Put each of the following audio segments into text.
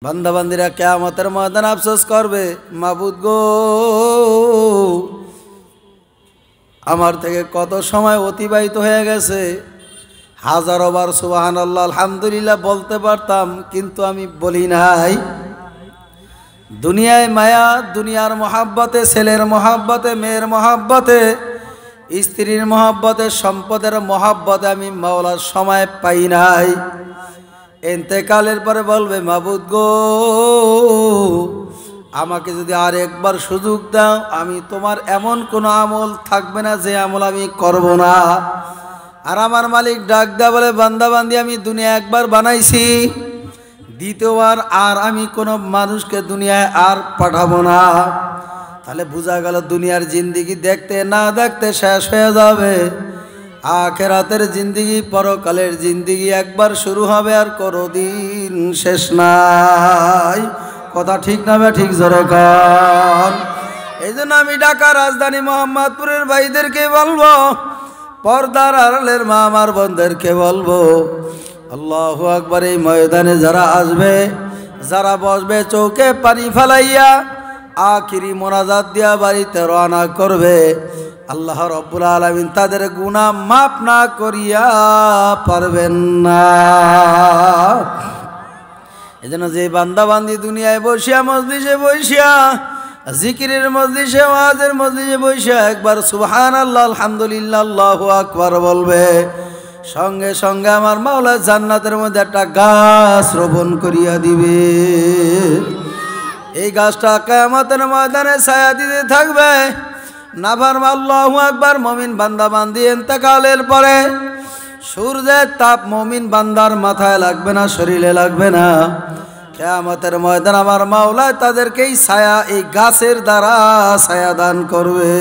বান্দা বান্দিরা কিয়ামতের ময়দানে আফসোস করবে, মাবুদ গো আমার থেকে কত সময় অতিবাহিত হয়ে গেছে। হাজারো বার সুবহানাল্লাহ আলহামদুলিল্লাহ বলতে পারতাম, কিন্তু আমি বলি নাই। দুনিয়ায় মায়া, দুনিয়ার মহাব্বতে, ছেলের মহাব্বতে, মেয়ের মহাব্বতে, স্ত্রীর মহাব্বতে, সম্পদের মহাব্বতে আমি মাওলার সময় পাই নাই। ইন্তেকালের পরে বলবে, মাবুদ গো আমাকে যদি আর একবার সুযোগ দাও, আমি তোমার এমন কোনো আমল থাকবে না যে আমল আমি করব না। আর আমার মালিক ডাক দেয়া বলে, বান্দা বান্দি আমি দুনিয়া একবার বানাইছি, দ্বিতীয়বার আর আমি কোনো মানুষকে দুনিয়ায় আর পাঠাবো না। তাহলে বোঝা গেল দুনিয়ার জিন্দিগি দেখতে না দেখতে শেষ হয়ে যাবে। আখিরাতের জিন্দিগি, পরকালের জিন্দিগি একবার শুরু হবে আর কোনোদিন শেষ নাই। কথা ঠিক না বে ঠিক? জোরে কর। এই জন্য আমি ঢাকা রাজধানী মোহাম্মদপুরের ভাইদেরকে বলবো, পর্দার আড়ালের মা আমার বোনদেরকে বলবো, আল্লাহু আকবার। এই ময়দানে যারা আসবে, যারা বসবে, চৌকে পানি ফেলাইয়া আখিরি মোনাজাত দিয়া বাড়িতে রওনা করবে, আল্লাহ রাব্বুল আলামিন তাদের গুনাহ মাফ না করিয়া পারবেন না। এজন্য যে বান্দা বান্দি দুনিয়ায় বসিয়া, মজলিসে বসিয়া, জিকিরের মজলিসে, ওয়াজের মজলিসে বসিয়া একবার সুবহানাল্লাহ আলহামদুলিল্লাহ আল্লাহু আকবার বলবে, সঙ্গে সঙ্গে আমার মাওলা জান্নাতের মধ্যে একটা গাছ রোপণ করিয়া দিবে। এই গাছটা কিয়ামতের ময়দানে ছায়া দিতে থাকবে। নাফরমান আল্লাহু আকবার মুমিন বান্দা বান্দি ইন্তেকালের পরে সূর্যের তাপ মুমিন বান্দার মাথায় লাগবে না, শরীরে লাগবে না। কিয়ামতের ময়দান আমার মাওলা তাদেরকেই ছায়া, এই গাছের দ্বারা ছায়া দান করবে।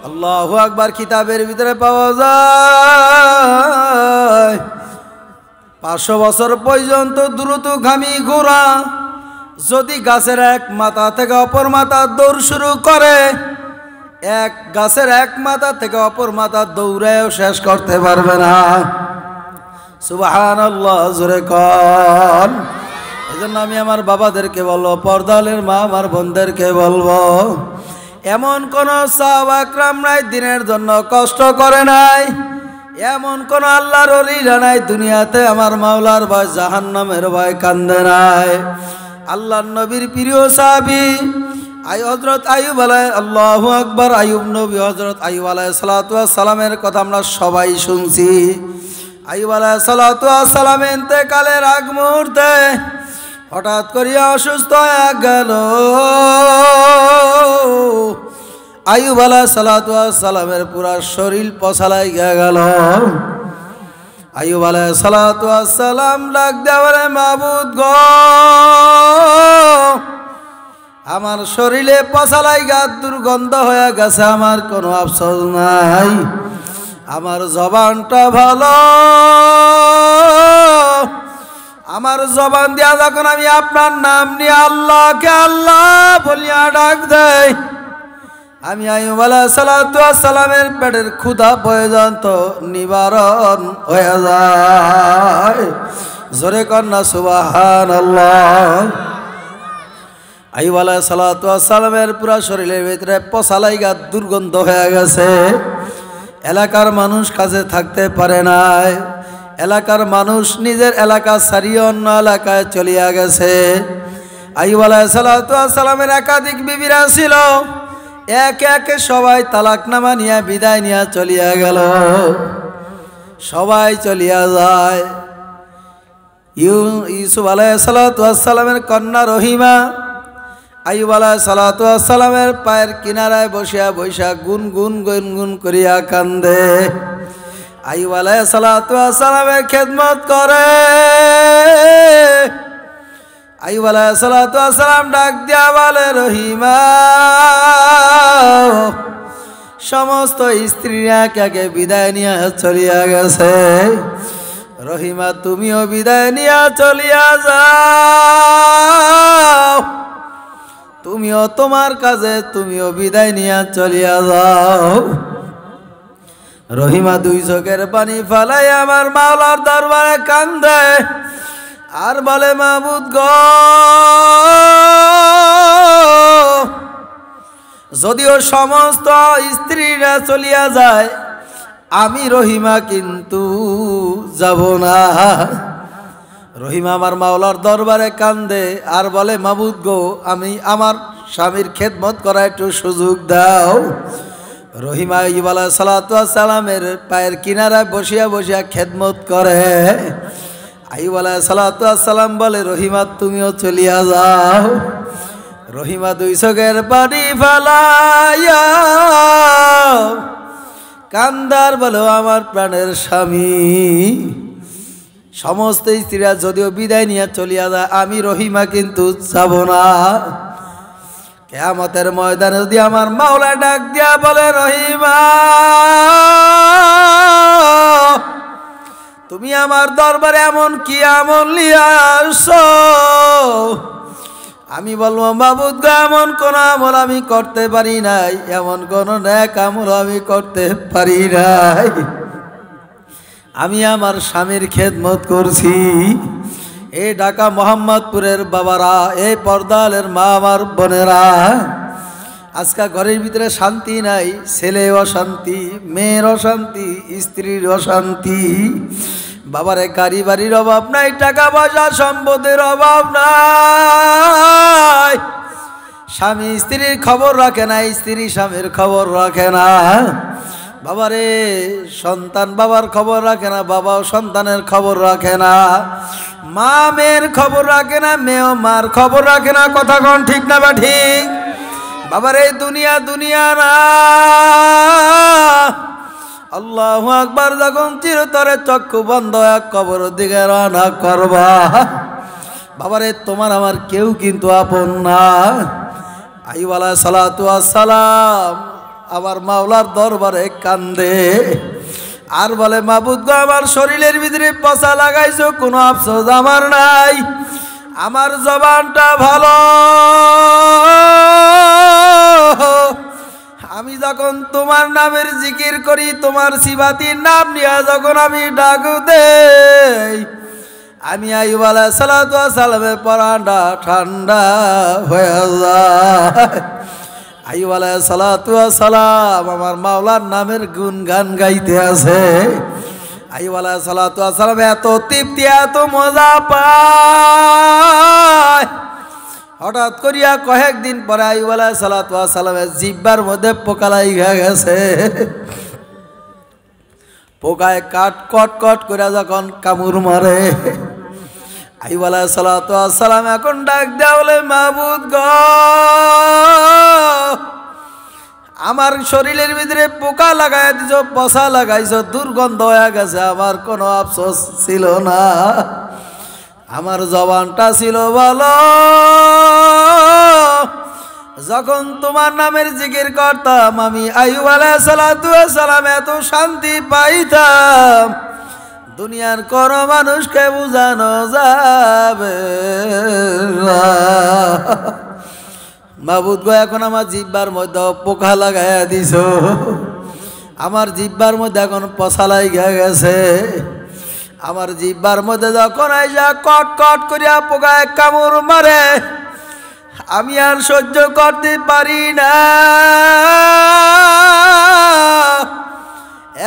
আল্লাহু আকবার। কিতাবের ভিতরে পাওয়া যায় 500 বছর পর্যন্ত দ্রুতগামী ঘোড়া যদি গাছের এক মাথা থেকে অপর মাথা দৌড় শুরু করে, এক গাছের এক মাথা থেকে অপর মাথা দৌড়েও শেষ করতে পারবে না। সুবহানাল্লাহ, জোরে কর। এজন্য আমি আমার বাবাদেরকে বলবো, পর্দালের মা আমার বোনদেরকে বলবো, এমন কোন সাহাবা একরাম নাই দিনের জন্য কষ্ট করে নাই, এমন কোন আল্লাহর ওলিরা নাই দুনিয়াতে আমার মাওলার ভয়, জাহান্নামের ভয় কান্দে নাই। আল্লাহর নবীর প্রিয় সাহাবী হযরত আইয়ুব আল্লাহু আকবার, আইয়ুব নবী, হযরত আইয়ুব আলাইহিস সালাতু ওয়াস সালামের কথা আমরা সবাই শুনছি। আইয়ুব আলাইহিস সালাতু ওয়াস সালাম ইন্তেকালের আগ মুহূর্তে হঠাৎ করিয়া অসুস্থ হয়ে গেল। আইয়ুব আলাইহিস সালাতু ওয়াস সালামের পুরা শরীর পছালাই গেল। আইয়ুব আলাইহিস সালাতু ওয়াস সালাম ডাক দেওয়ারে, মাবুদ গো আমার শরীরে পছালাই গাত দুর্গন্ধ হয়ে গেছে, আমার কোনো আফসোস নাই, আমার জবানটা ভালো, আমার জবান দিয়া যখন আমি আপনার নাম নিয়ে আল্লাহকে আল্লাহ বলিয়া ডাক দেই, আমি আইয়ুব আলাইহিস সালাতু ওয়াস সালামের পেটের ক্ষুধা পর্যন্ত নিবারণ হয়ে যায়। জোরে কন্যা সুবহানাল্লাহ। আইয়ুব আলাইহিস সালাতু ওয়াস সালামের পুরা শরীরের ভিতরে পছালাই গাত দুর্গন্ধ হয়ে গেছে। এলাকার মানুষ কাছে থাকতে পারে নাই, এলাকার মানুষ নিজের এলাকা ছাড়িয়ে অন্য এলাকায় চলিয়া গেছে। আইয়ুব আলাইহিস সালাতু ওয়াস সালামের একাধিক বিবিরা ছিল, একে একে সবাই তালাকনামা নিয়ে বিদায় নিয়ে চলিয়া গেল। সবাই চলিয়া যায়। ইউসুফ আলাইহিস সালাতু ওয়াস সালামের কন্যা রহিমা আইয়ুব আলাইহিস সালাতু ওয়াস সালামের পায়ের কিনারায় বসিয়া বৈশা গুনগুন গুনগুন করিয়া কান্দে। আইয়ুব আলাইহিস সালাতু ওয়াস সালামের খেদমত করে। আইয়ুব আলাইহিস সালাতু ওয়াস সালাম ডাক দিয়া বলে, রহিমা সমস্ত স্ত্রীরা একে বিদায় নিয়ে চলিয়া গেছে, রহিমা তুমিও বিদায় নিয়ে চলিয়া যাও, তুমিও তোমার কাজে তুমিও বিদায় নিয়ে চলিয়া যাও। রহিমা দুই চোখের পানি ফালাই আমার মাওলার দরবারে কান্দে। আর বলে মাবুদ গো, যদিও সমস্ত স্ত্রীরা চলিয়া যায়, আমি রহিমা কিন্তু যাব না। রহিমা আমার মাওলার দরবারে কান্দে আর বলে মাবুদ গো, আমি আমার স্বামীর খেদমত করা একটু সুযোগ দাও। রহিমা আইয়ুব আলাইহিস সালাতু ওয়াস সালামের পায়ের কিনারায় বসিয়া বসিয়া খেদমত করে। আইয়ুব আলাইহিস সালাতু ওয়াস সালাম বলে রহিমা তুমিও চলিয়া যাও। রহিমা দুই চোখের পানি ফেলাইয়া কান্দার বলো আমার প্রাণের স্বামী, সমস্ত স্ত্রীরা যদিও বিদায় নিয়ে চলিয়া যায়, আমি রহিমা কিন্তু যাব না। কিয়ামতের ময়দানে যদি আমার মাওলা ডাক দিয়া বলে রহিমা তুমি আমার দরবারে এমন কি আমল নিয়ে আসছো, আমি বলবো মাবুদ গো, এমন কোন আমল আমি করতে পারি নাই, এমন কোন নেক আমল আমি করতে পারি নাই, আমি আমার স্বামীর খেদমত করছি। এই ঢাকা মোহাম্মদপুরের বাবারা, এই পর্দালের মা আমার বোনেরা, আজকে ঘরের ভিতরে শান্তি নাই, ছেলে অশান্তি, মেয়ের অশান্তি, স্ত্রীর অশান্তি। বাবারে গাড়ি বাড়ির অভাব নাই, টাকা পয়সা সম্পদের অভাব নাই, স্বামী স্ত্রীর খবর রাখে না, স্ত্রী স্বামীর খবর রাখে না। বাবারে সন্তান বাবার খবর রাখে না, বাবাও সন্তানের খবর রাখে না, মা মেয়ের খবর রাখে না, মেয়েও মার খবর রাখে না। কথা কোন ঠিক না বা ঠিক? বাবারে দুনিয়া দুনিয়া না, আল্লাহু আকবার যখন চিরতরে চক্ষু বন্ধ এক কবর দিকে রওনা করবা, বাবারে তোমার আমার কেউ কিন্তু আপন না। আইয়ুব আলাইহিস সালাতু ওয়াস সালাম আমার মাওলার দরবারে কান্দে আর বলে মাবুদ গো, আমার শরীরের ভিতরে পচা লাগাইছো, কোনো আফসোস আমার নাই, আমার জবানটা ভালো, আমি যখন তোমার নামের জিকির করি, তোমার সিফাতির নাম নিয়ে যখন আমি ডাক দেই, আমি আইয়ুব আলাইহিস সালাতু ওয়াস সালামের পরানটা ঠান্ডা হয়ে যায়। আইয়ুব আলাইহিস সালাতু ওয়াস সালাম আমার মাওলার নামের গুণগান গাইতে আছে। আইয়ুব আলাইহিস সালাতু ওয়াস সালাম এত তৃপ্তি, এত মজা পায়, হঠাৎ করিয়া কয়েকদিন পরে আইয়ুব আলাইহিস সালাতু ওয়াস সালামের জিহ্বার মধ্যে পোকা লাগা গেছে। পোকায় কাট কট কট করে যখন কামড় মারে, আইয়ুব আলাইহিস সালাতু ওয়াস সালাম এখন ডাক দেয়া বলে মাবুদ গো, আমার শরীরের ভিতরে পোকা লাগাই দিছো, পচা লাগাইছো, দুর্গন্ধ হয়ে গেছে, আমার কোনো আফসোস ছিল না, আমার জবানটা ছিল ভালো, যখন তোমার নামের জিকির করতাম আমি আইয়ুব আলাইহিস সালাতু ওয়াস সালাম এত শান্তি পাইতাম, দুনিয়ার কোন মানুষকে বুঝানো যাবে না। মাবুদ গো, এখন আমার জিহ্বার মধ্যে পোকা লাগাইয়া দিছো, আমার জিহ্বার মধ্যে এখন পচা লাগা গেছে, আমার জিহ্বার মধ্যে যখন আইসা কট কট করিয়া পোকায় কামড় মারে, আমি আর সহ্য করতে পারি না,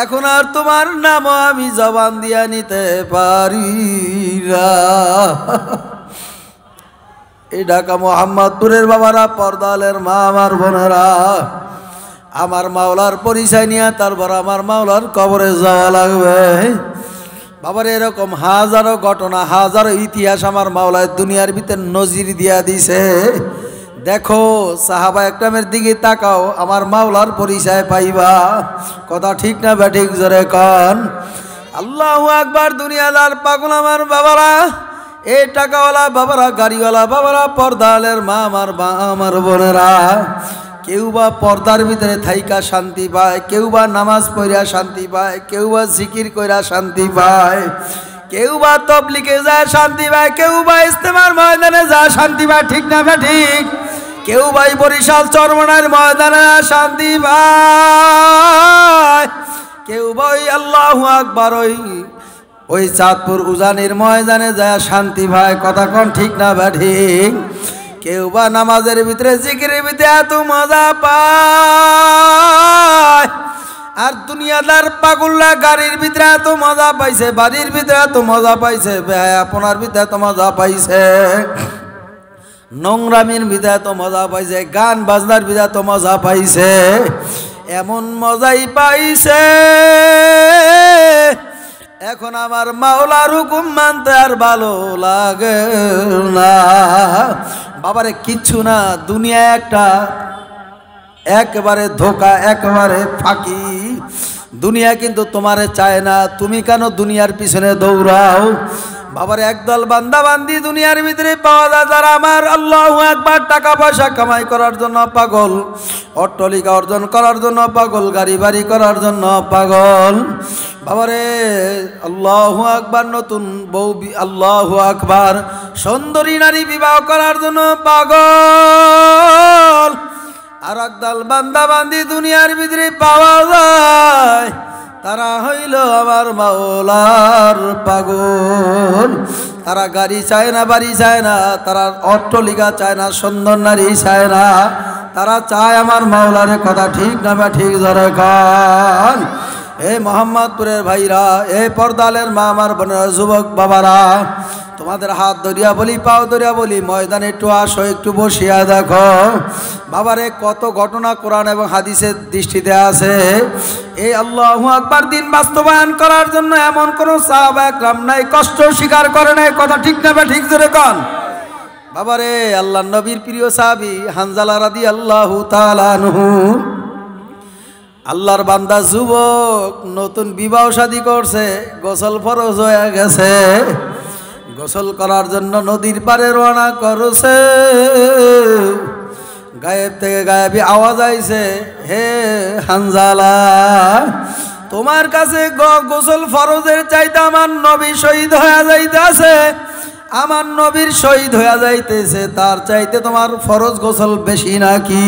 এখন আর তোমার নামও আমি জবান দিয়া নিতে পারি না। এই ঢাকা মোহাম্মদপুরের বাবারা, পর্দালের মা আমার বোনেরা, আমার মাওলার পরিচয় নিয়ে তারপর আমার মাওলার কবরে যাওয়া লাগবে। বাবার এরকম হাজারো ঘটনা, হাজারো ইতিহাস আমার মাওলার দুনিয়ার ভিতরে নজির দিয়া দিছে। দেখো সাহাবা একরামের দিকে তাকাও, আমার মাওলার পরিচয় পাইবা। কথা ঠিক না ব্যাঠিক? জোরে কন আল্লাহু আকবার। দুনিয়াদার পাগল আমার বাবারা, এই টাকাওয়ালা বাবারা, গাড়িওয়ালা বাবারা, পর্দালের মা আমার বোনেরা, কেউ বা পর্দার ভিতরে থাইকা শান্তি পায়, কেউ বা নামাজ পড়িয়া শান্তি পায়, কেউ বা জিকির কইরা শান্তি পায়, কেউ বা তবলিগে যায় শান্তি পায়, কেউ বা ইস্তেমার ময়দানে যায় শান্তি পায়। ঠিক না ঠিক? কেউ বা বরিশাল চরমনার ময়দানে শান্তি পায়, কেউ বা ওই আল্লাহু আকবার ওই ওই চাঁদপুর উজানির ময়দানে যায় শান্তি ভাই, কথা কোন ঠিক না বা ঠিক? কেউ বা নামাজের ভিতরে জিকিরের ভিতরে এত মজা পায়, আর দুনিয়াদার পাগল্লা গাড়ির ভিতরে এত মজা পাইছে, বাড়ির ভিতরে এত মজা পাইছে, আপনার ভিতরে এত মজা পাইছে, নোংরামির ভিতরে এত মজা পাইছে, গান বাজনার ভিতরে এত মজা পাইছে, এমন মজাই পাইছে এখন আমার মাওলার হুকুম মানতে আর ভালো লাগে না। বাবারে কিচ্ছু না, দুনিয়া একটা একেবারে ধোকা, একেবারে ফাঁকি। দুনিয়া কিন্তু তোমারে চায় না, তুমি কেন দুনিয়ার পিছনে দৌড়াও? বাবার একদল বান্দা বান্দি দুনিয়ার ভিতরে পাওয়া যায়, যারা আমার আল্লাহু আকবার টাকা পয়সা কামাই করার জন্য পাগল, অট্টালিকা অর্জন করার জন্য পাগল, গাড়ি বাড়ি করার জন্য পাগল। বাবারে আল্লাহু আকবার, নতুন বউ, আল্লাহু আকবার, সুন্দরী নারী বিবাহ করার জন্য পাগল। আর একদল বান্দা বান্দি দুনিয়ার ভিতরে পাওয়া যায়, তারা হইল আমার মাওলার পাগল। তারা গাড়ি চায় না, বাড়ি চায় না, তারা অট্টালিকা চায় না, সুন্দর নারী চায় না, তারা চায় আমার মাওলার। কথা ঠিক না বা ঠিক? ধরে গান এ মোহাম্মদপুরের ভাইরা, এ পর্দালের মা, আমার বোনেরা, যুবক বাবারা, তোমাদের হাত ধরিয়া বলি, পাও ধরিয়া বলি, ময়দানে একটু আসো, একটু বসিয়া দেখো। বাবারে কত ঘটনা কোরআন এবং হাদিসের দৃষ্টিতে আছে। এই আল্লাহু আকবার দিন বাস্তবায়ন করার জন্য এমন কোন সাহাবা একরাম নাই, কষ্ট স্বীকার করে নাই। কথা ঠিক না বা ঠিক? জোরে কন। বাবারে আল্লাহর নবীর প্রিয় সাহাবী হানজালা রাদিয়াল্লাহু তাআলা আনহু, আল্লাহর বান্দা যুবক, নতুন বিবাহ শাদী করছে, গোসল ফরজ হয়ে গেছে, গোসল করার জন্য নদীর পাড়ে রওনা করছে। গায়েব থেকে গায়েবী আওয়াজ আইছে, হে হানজালা, তোমার কাছে গোসল ফরজের চাইতে আমার নবী শহীদ হয়ে যাইতেছে, আমার নবীর শহীদ হয়ে যাইতেছে, তার চাইতে তোমার ফরজ গোসল বেশি নাকি?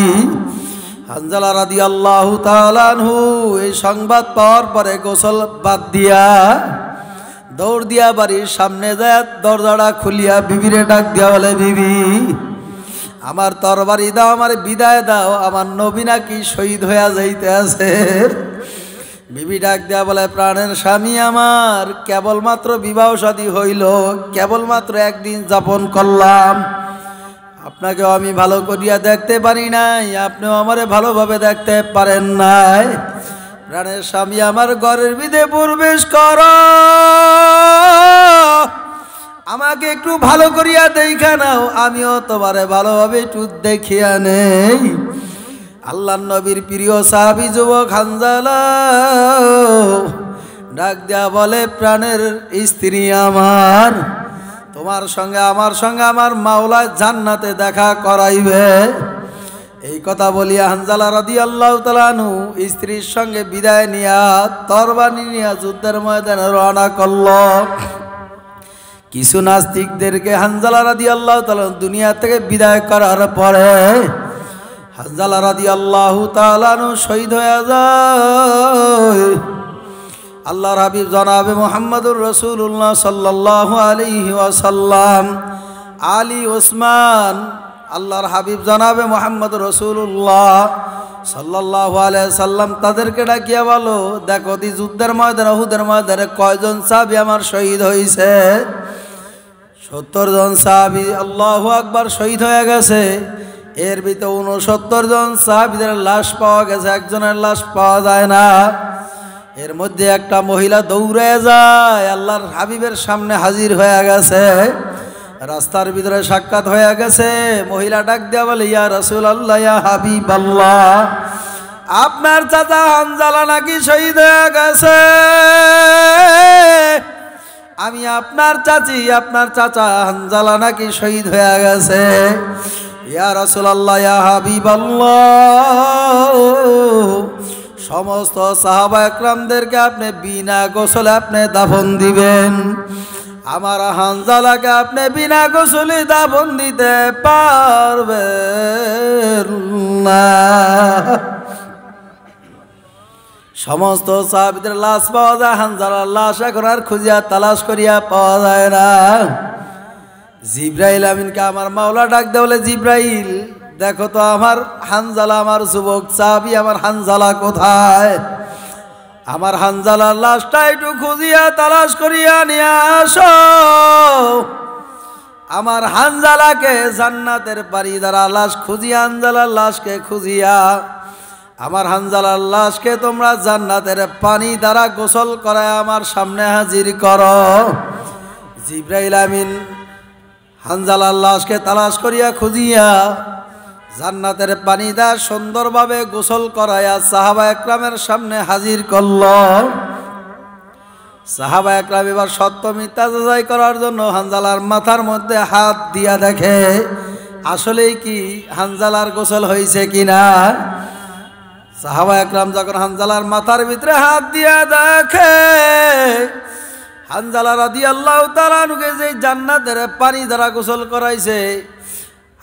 হানজালা রাদিয়াল্লাহু তাআলা আনহু এই সংবাদ পাওয়ার পরে গোসল বাদ দিয়া দৌড় দিয়া বাড়ির সামনে যায়, দরজাটা খুলিয়া বিবিরে ডাক দিয়া বলে, বিবি আমার তরবারি দাও, আমার বিদায় দাও, আমার নবী নাকি শহীদ হইয়া যাইতে আছে। বিবি ডাক দিয়া বলে, প্রাণের স্বামী আমার, কেবলমাত্র বিবাহ শাদী হইল, কেবলমাত্র একদিন যাপন করলাম, আপনাকেও আমি ভালো করিয়া দেখতে পারি নাই, আপনিও আমারে ভালোভাবে দেখতে পারেন নাই। প্রাণের স্বামী আমার, ঘরের ভিতরে প্রবেশ কর, আমাকে একটু ভালো করিয়া দেখা নাও, আমিও তোমারে ভালোভাবে একটু দেখিয়া নেই। আল্লাহর নবীর প্রিয় সাহাবী যুবক হানজালা ডাক দেয়া বলে, প্রাণের স্ত্রী আমার, তোমার সঙ্গে আমার মাওলা জান্নাতে দেখা করাইবে। এই কথা বলিয়া হানজালা রাদিয়াল্লাহু তাআলা আনহু স্ত্রীর সঙ্গে বিদায় নিয়া তরবারি নিয়া যুদ্ধের ময়দানে রওনা করল। কিছু নাস্তিকদেরকে হানজালা রাদিয়াল্লাহু তাআলা দুনিয়া থেকে বিদায় করার পরে হানজালা রাদিয়াল্লাহু তাআলা আনহু শহীদ হয়ে যায়। আল্লাহর হাবিব জনাবে মুহাম্মদুর রাসূলুল্লাহ সাল্লাল্লাহু আলাইহি ওয়াসাল্লাম, আলী, ওসমান, আল্লাহর হাবিব জনাবে মুহাম্মদুর রাসূলুল্লাহ সাল্লাল্লাহু আলাইহি সাল্লাম তাদেরকে ডাকিয়া বলো, দেখো দি যুদ্ধের ময়দানে, উহুদের ময়দানে কয়জন সাহাবী আমার শহীদ হয়েছে? 70 জন সাহাবী আল্লাহু আকবার শহীদ হয়ে গেছে। এর ভিতরে 69 জন সাহাবীদের লাশ পাওয়া গেছে, একজনের লাশ পাওয়া যায় না। এর মধ্যে একটা মহিলা দৌড়ে যায়, আল্লাহর হাবিবের সামনে হাজির হয়ে গেছে, রাস্তার ভিতরে সাক্ষাৎ হয়ে গেছে। মহিলা ডাক দেয়া বলে, ইয়া রাসূলুল্লাহ, ইয়া হাবিবাল্লাহ, আপনার চাচা হানজালা নাকি শহীদ হয়ে গেছে। আমি আপনার চাচি, আপনার চাচা হানজালা নাকি শহীদ হয়ে গেছে। ইয়া রাসূলুল্লাহ, ইয়া হাবিবাল্লাহ, সমস্ত সাহাবা একরামদেরকে আপনি বিনা গোসলে আপনি দাফন দিবেন, আমার হানজালাকে আপনি বিনা গোসলে দাফন দিতে পারবেন না। সমস্ত সাহাবীদের লাশ পাওয়া যায়, হানজালার লাশ এখন আর খুঁজিয়া তালাশ করিয়া পাওয়া যায় না। জিব্রাইল আমিনকে আমার মাওলা ডাক দেয়, বলে জিব্রাইল দেখো তো আমার হানজালা, আমার যুবক সাহাবী আমার হানজালা কোথায়? আমার হানজালার লাশটা একটু খুঁজিয়া তালাশ করিয়া নিয়ে আসো। আমার হানজালাকে জান্নাতের বাড়ি দ্বারা লাশ খুঁজিয়া, হানজালার লাশকে খুঁজিয়া আমার হানজালার লাশকে তোমরা জান্নাতের পানি দ্বারা গোসল করায় আমার সামনে হাজির করো। জিব্রাইল আমিন হানজালার লাশকে তালাশ করিয়া খুঁজিয়া জান্নাতের পানি দ্বারা সুন্দরভাবে গোসল করাইয়া সাহাবা একরামের সামনে হাজির করল। সাহাবা একরাম এবার সত্য মিথ্যা যাচাই করার জন্য হানজালার মাথার মধ্যে হাত দিয়া দেখে আসলেই কি হানজালার গোসল হয়েছে কিনা। সাহাবা একরাম যখন হানজালার মাথার ভিতরে হাত দিয়া দেখে হানজালা রাদিয়াল্লাহু তাআলা আনহুকে যে জান্নাতের পানি দ্বারা গোসল করাইছে,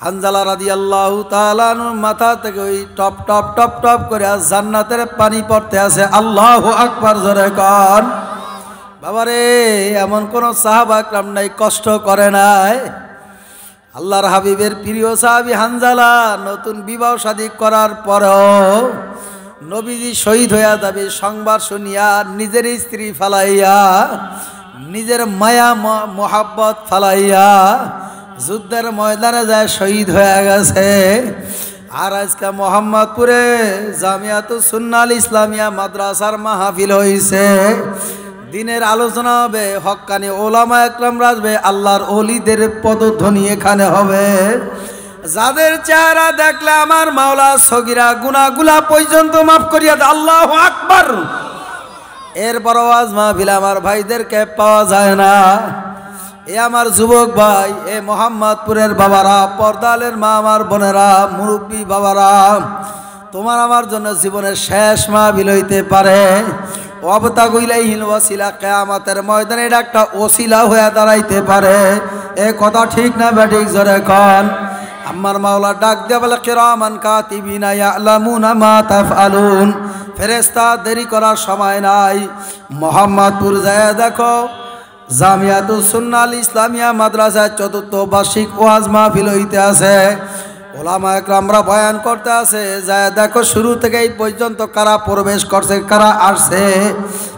হানজালা রাদিয়াল্লাহু তাআলা আনহুর মাথা থেকে ওই টপ টপ টপ টপ করে জান্নাতের পানি পড়তে আছে। আল্লাহু আকবার, জোরে কর। বাবারে, এমন কোন সাহাবা একরাম নাই কষ্ট করে নাই। আল্লাহর হাবিবের প্রিয় সাহাবী হানজালা নতুন বিবাহ শাদী করার পরেও নবীজি শহীদ হইয়া যাবে সংবাদ শুনিয়া নিজের স্ত্রী ফালাইয়া, নিজের মায়া মোহাব্বত ফালাইয়া যুদ্ধের ময়দানে যায় শহীদ হয়ে গেছে। আর আজকে মোহাম্মদপুরে জামিয়াতুস সুন্নাহ ইসলামিয়া মাদ্রাসার মাহফিল হইছে। দিনের আলোচনা হবে, হক্কানি ওলামা একরাম আসবে, আল্লাহর ওলিদের পদধ্বনি এখানে হবে। যাদের চেহারা দেখলে আমার মাওলা সগীরা গুনাহগুলা পর্যন্ত মাফ করিয়া দেয়। আল্লাহু আকবার। এরপর আওয়াজ মাহফিল আমার ভাইদেরকে পাওয়া যায় না। এ আমার যুবক ভাই, এ মোহাম্মদপুরের বাবারা, পর্দালের মা আমার বোনেরা, মুরব্বী বাবারা, তোমার আমার জন্য জীবনের শেষ মাহফিল হইতে পারে। ওয়াবতাগু ইলাইহিল ওয়াসিলা, কিয়ামতের ময়দানে এটা একটা ওসিলা হয়ে দাঁড়াইতে পারে। এ কথা ঠিক না বেঠিক, জোরে কোন। আমার মাওলা ডাক দিয়ে বলে কিরামান কাতিবিনা ইয়ালামুনা মা তাফআলুন। ফেরেশতা দেরি করার সময় নাই, মোহাম্মদপুর যায় দেখো জামিয়াতুস সুন্নাহ ইসলামিয়া মাদ্রাসার চতুর্থ বার্ষিক ওয়াজ মাহফিল হইতে আছে। ওলামা একরামরা বয়ান করতে আছে, যায় দেখো শুরু থেকে এই পর্যন্ত কারা প্রবেশ করছে, কারা আসছে,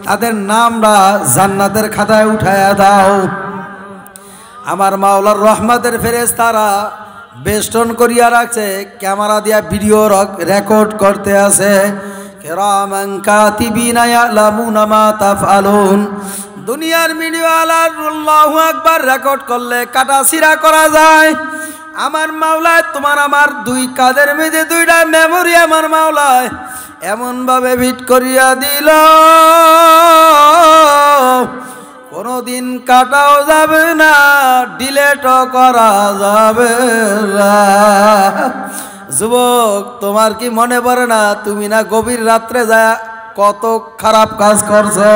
তাদের নামরা জান্নাতের খাতায় উঠায়া দাও। আমার মাওলার রহমতের ফেরেশতারা বেষ্টন করিয়া রাখছে, ক্যামেরা দিয়া ভিডিও রেকর্ড করতে আছে। কিরামান কাতিবিনা ইয়ালামুনা মা তাফআলুন। দুনিয়ার মিডিয়া আল্লাহু আকবার রেকর্ড করলে কাটা ছিঁড়া করা যায়। আমার মাওলায় তোমার আমার দুই কাঁধের মধ্যে দুইটা মেমোরি আমার মাওলায় এমন ভাবে ফিট করিয়া দিল, কোনদিন কাটাও যাবে না, ডিলেটও করা যাবে না। যুবক, তোমার কি মনে পড়ে না তুমি না গভীর রাত্রে যায় কত খারাপ কাজ করছো?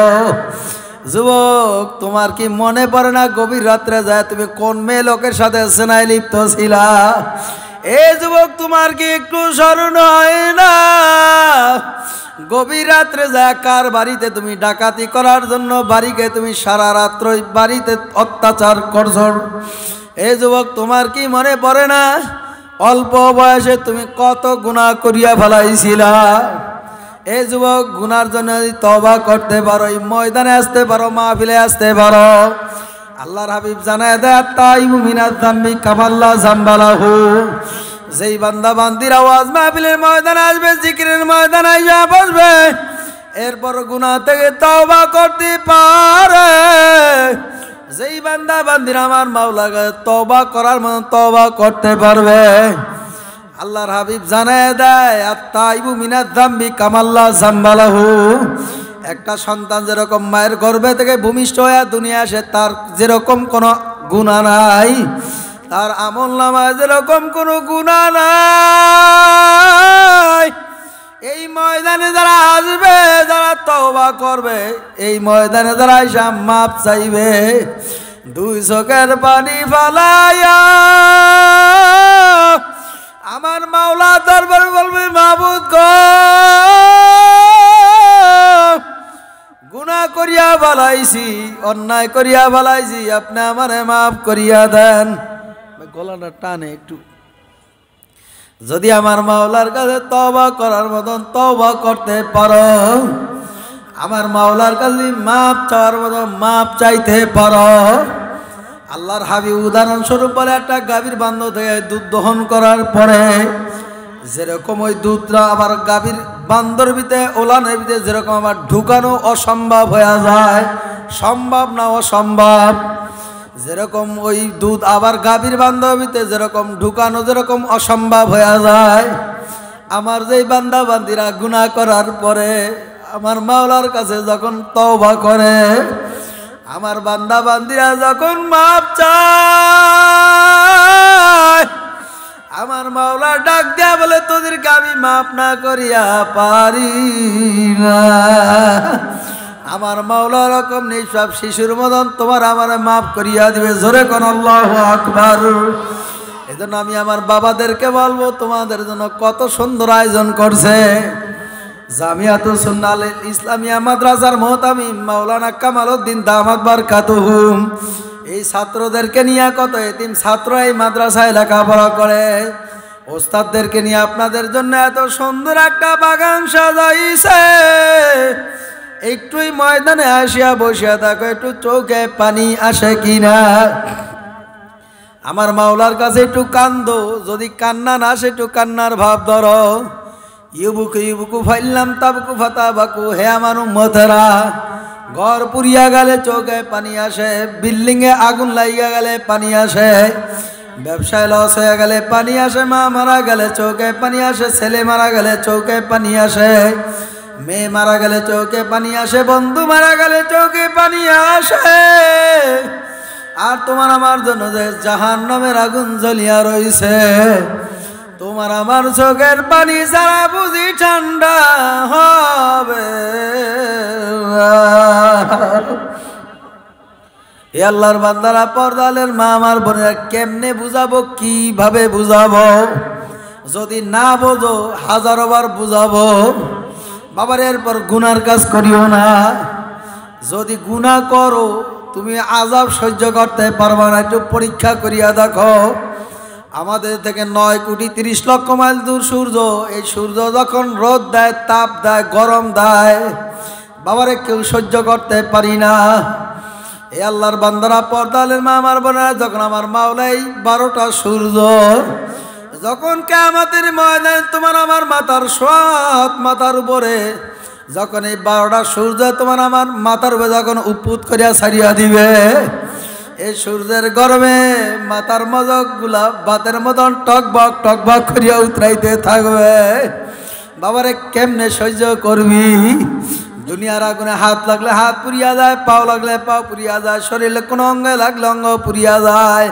যুবক, তোমার কি মনে পড়ে না গভীর রাত্রে যায় তুমি কোন মেয়ে লোকের সাথে সেনায় লিপ্ত ছিলা? এ যুবক, তোমার কি একটু স্মরণ হয় না গভীর রাত্রে যায় কার বাড়িতে তুমি ডাকাতি করার জন্য বাড়িকে তুমি সারা রাত্র বাড়িতে অত্যাচার করছো? এ যুবক, তোমার কি মনে পড়ে না অল্প বয়সে তুমি কত গুনাহ করিয়া ফেলাইছিলা? এই যুবক, গুনার জন্য তওবা করতে পারো, এই ময়দানে আসতে পারো, মাহফিলে আসতে পারো। আল্লাহর হাবিব জানায় দেয় তাইবু মিনাজ যামবি কামাল্লা জামবালাহু। যেই বান্দা বান্দির আওয়াজ মাহফিলের ময়দানে আসবে, জিকিরের ময়দানে আইসা বসবে, এরপর গুনাহ থেকে তওবা করতে পারে, যেই বান্দা বান্দির আমার মাওলাকে তওবা করার মতো তওবা করতে পারবে। আল্লাহর হাবিব জানায় দেয় আত-তাইবু মিনাজ যামবি কামাল্লা জামবালাহু। একটা সন্তান যেরকম মায়ের গর্ভে থেকে ভূমিষ্ঠ হয়ে দুনিয়া আসে, তার যেরকম কোনো গুনাহ নাই, তার আমলনামায় যেরকম কোনো গুনাহ নাই, এই ময়দানে যারা আসবে, যারা তওবা করবে, এই ময়দানে যারা আইসা মাপ চাইবে, দুই চোখের পানি ফালাইয়া আমার মাওলা দরবারে বলবে মাবুদ গো ফেলাইছি, অন্যায় করিয়া ফেলাইছি, আপনি আমারে মাফ করিয়া দেন। গলাটা টানে একটু। যদি আমার মাওলার কাছে তওবা করার মতন তওবা করতে পারো, আমার মাওলার কাছে মাপ চাওয়ার মতন মাপ চাইতে পারো, আল্লাহর হাবিব উদাহরণস্বরূপ বলে একটা গাভীর বান্ধব থেকে দুধ দহন করার পরে যেরকম ওই দুধটা আবার গাভীর বান্দর ভিতরে ওলানের ভিতরে যেরকম আবার ঢুকানো অসম্ভব হয়ে যায়, সম্ভব না অসম্ভব, যেরকম ওই দুধ আবার গাভীর বান্দর ভিতরে যেরকম ঢুকানো যেরকম অসম্ভব হয়ে যায়, আমার যেই বান্দা বান্দিরা গুনাহ করার পরে আমার মাওলার কাছে যখন তওবা করে, আমার বান্দা বান্দিরা যখন মাপ চায়, আমার মাওলা ডাক দেয়া বলে তোদেরকে আমি মাপ না করিয়া পারি না। আমার মাওলা রকম নেই, সব শিশুর মতন তোমার আমারে মাফ করিয়া দিবে। জোরে কোন আল্লাহু আকবার। এজন্য আমি আমার বাবাদেরকে বলবো, তোমাদের জন্য কত সুন্দর আয়োজন করছে জামিয়াতুল সুন্নাহ আল ইসলামিয়া মাদ্রাসার মুহতামিম মাওলানা কামালউদ্দিন দামাত বারকাতুহুম। এই ছাত্রদেরকে নিয়ে কত এতিম ছাত্র এই মাদ্রাসায় লেখাপড়া করে, ওস্তাদদেরকে নিয়ে আপনাদের জন্য এত সুন্দর একটা বাগান সাজাইছে। একটুই ময়দানে আসিয়া বসিয়া থাকো, একটু চোখে পানি আসে কিনা। আমার মাওলার কাছে একটু কান্দো, যদি কান্না না আসে একটু কান্নার ভাব ধরো। ইউবুকু ইউবুকু ফাইল্লাম তাবকু ফাতাবাকু, হে আমার উম্মতেরা, ঘর পুড়িয়া গেলে চোখে পানি আসে, বিল্ডিংয়ে আগুন লাগিয়া গেলে পানি আসে, ব্যবসায় লস হয়ে গেলে পানি আসে, মা মারা গেলে চোখে পানি আসে, ছেলে মারা গেলে চোখে পানি আসে, মেয়ে মারা গেলে চোখে পানি আসে, বন্ধু মারা গেলে চোখে পানি আসে। আর তোমার আমার জন্য যে জাহান্নামের আগুন জ্বলিয়া রইছে, তোমার আমার চোখের পানি ছাড়া বুঝি ঠান্ডা হবে? এ আল্লাহর বান্দারা, পর্দালের মা আমার বোনেরা, কেমনে বুঝাবো, কিভাবে বুঝাবো? যদি না বোঝো হাজারো বার বুঝাবো। বাবার এরপর গুনার কাজ করিও না। যদি গুনাহ করো তুমি আযাব সহ্য করতে পারবা না, একটু পরীক্ষা করিয়া দেখো। আমাদের থেকে 9,30,00,000 মাইল দূর সূর্য, এই সূর্য যখন রোদ দেয়, তাপ দেয়, গরম দেয়, বাবারে কেউ সহ্য করতে পারি না। এ আল্লাহর বান্দারা, পর্দালের মা আমার বোনেরা, যখন আমার মাওলাই 12টা সূর্য যখন কিয়ামতের ময়দানে তোমার আমার মাথার সাত মাথার উপরে যখন এই 12টা সূর্য তোমার আমার মাথার উপরে যখন উপুত করিয়া ছাড়িয়া দিবে, এই সূর্যের গরমে মাথার মজকগুলা বাতের মতন টকবক টকবক করিয়া উতরাইতে থাকবে। বাবারে কেমনে সহ্য করবি? দুনিয়ার আগুনে হাত লাগলে হাত পুড়িয়া যায়, পাও লাগলে পাও পুড়িয়া যায়, শরীরে কোনো অঙ্গে লাগলে অঙ্গ পুড়িয়া যায়।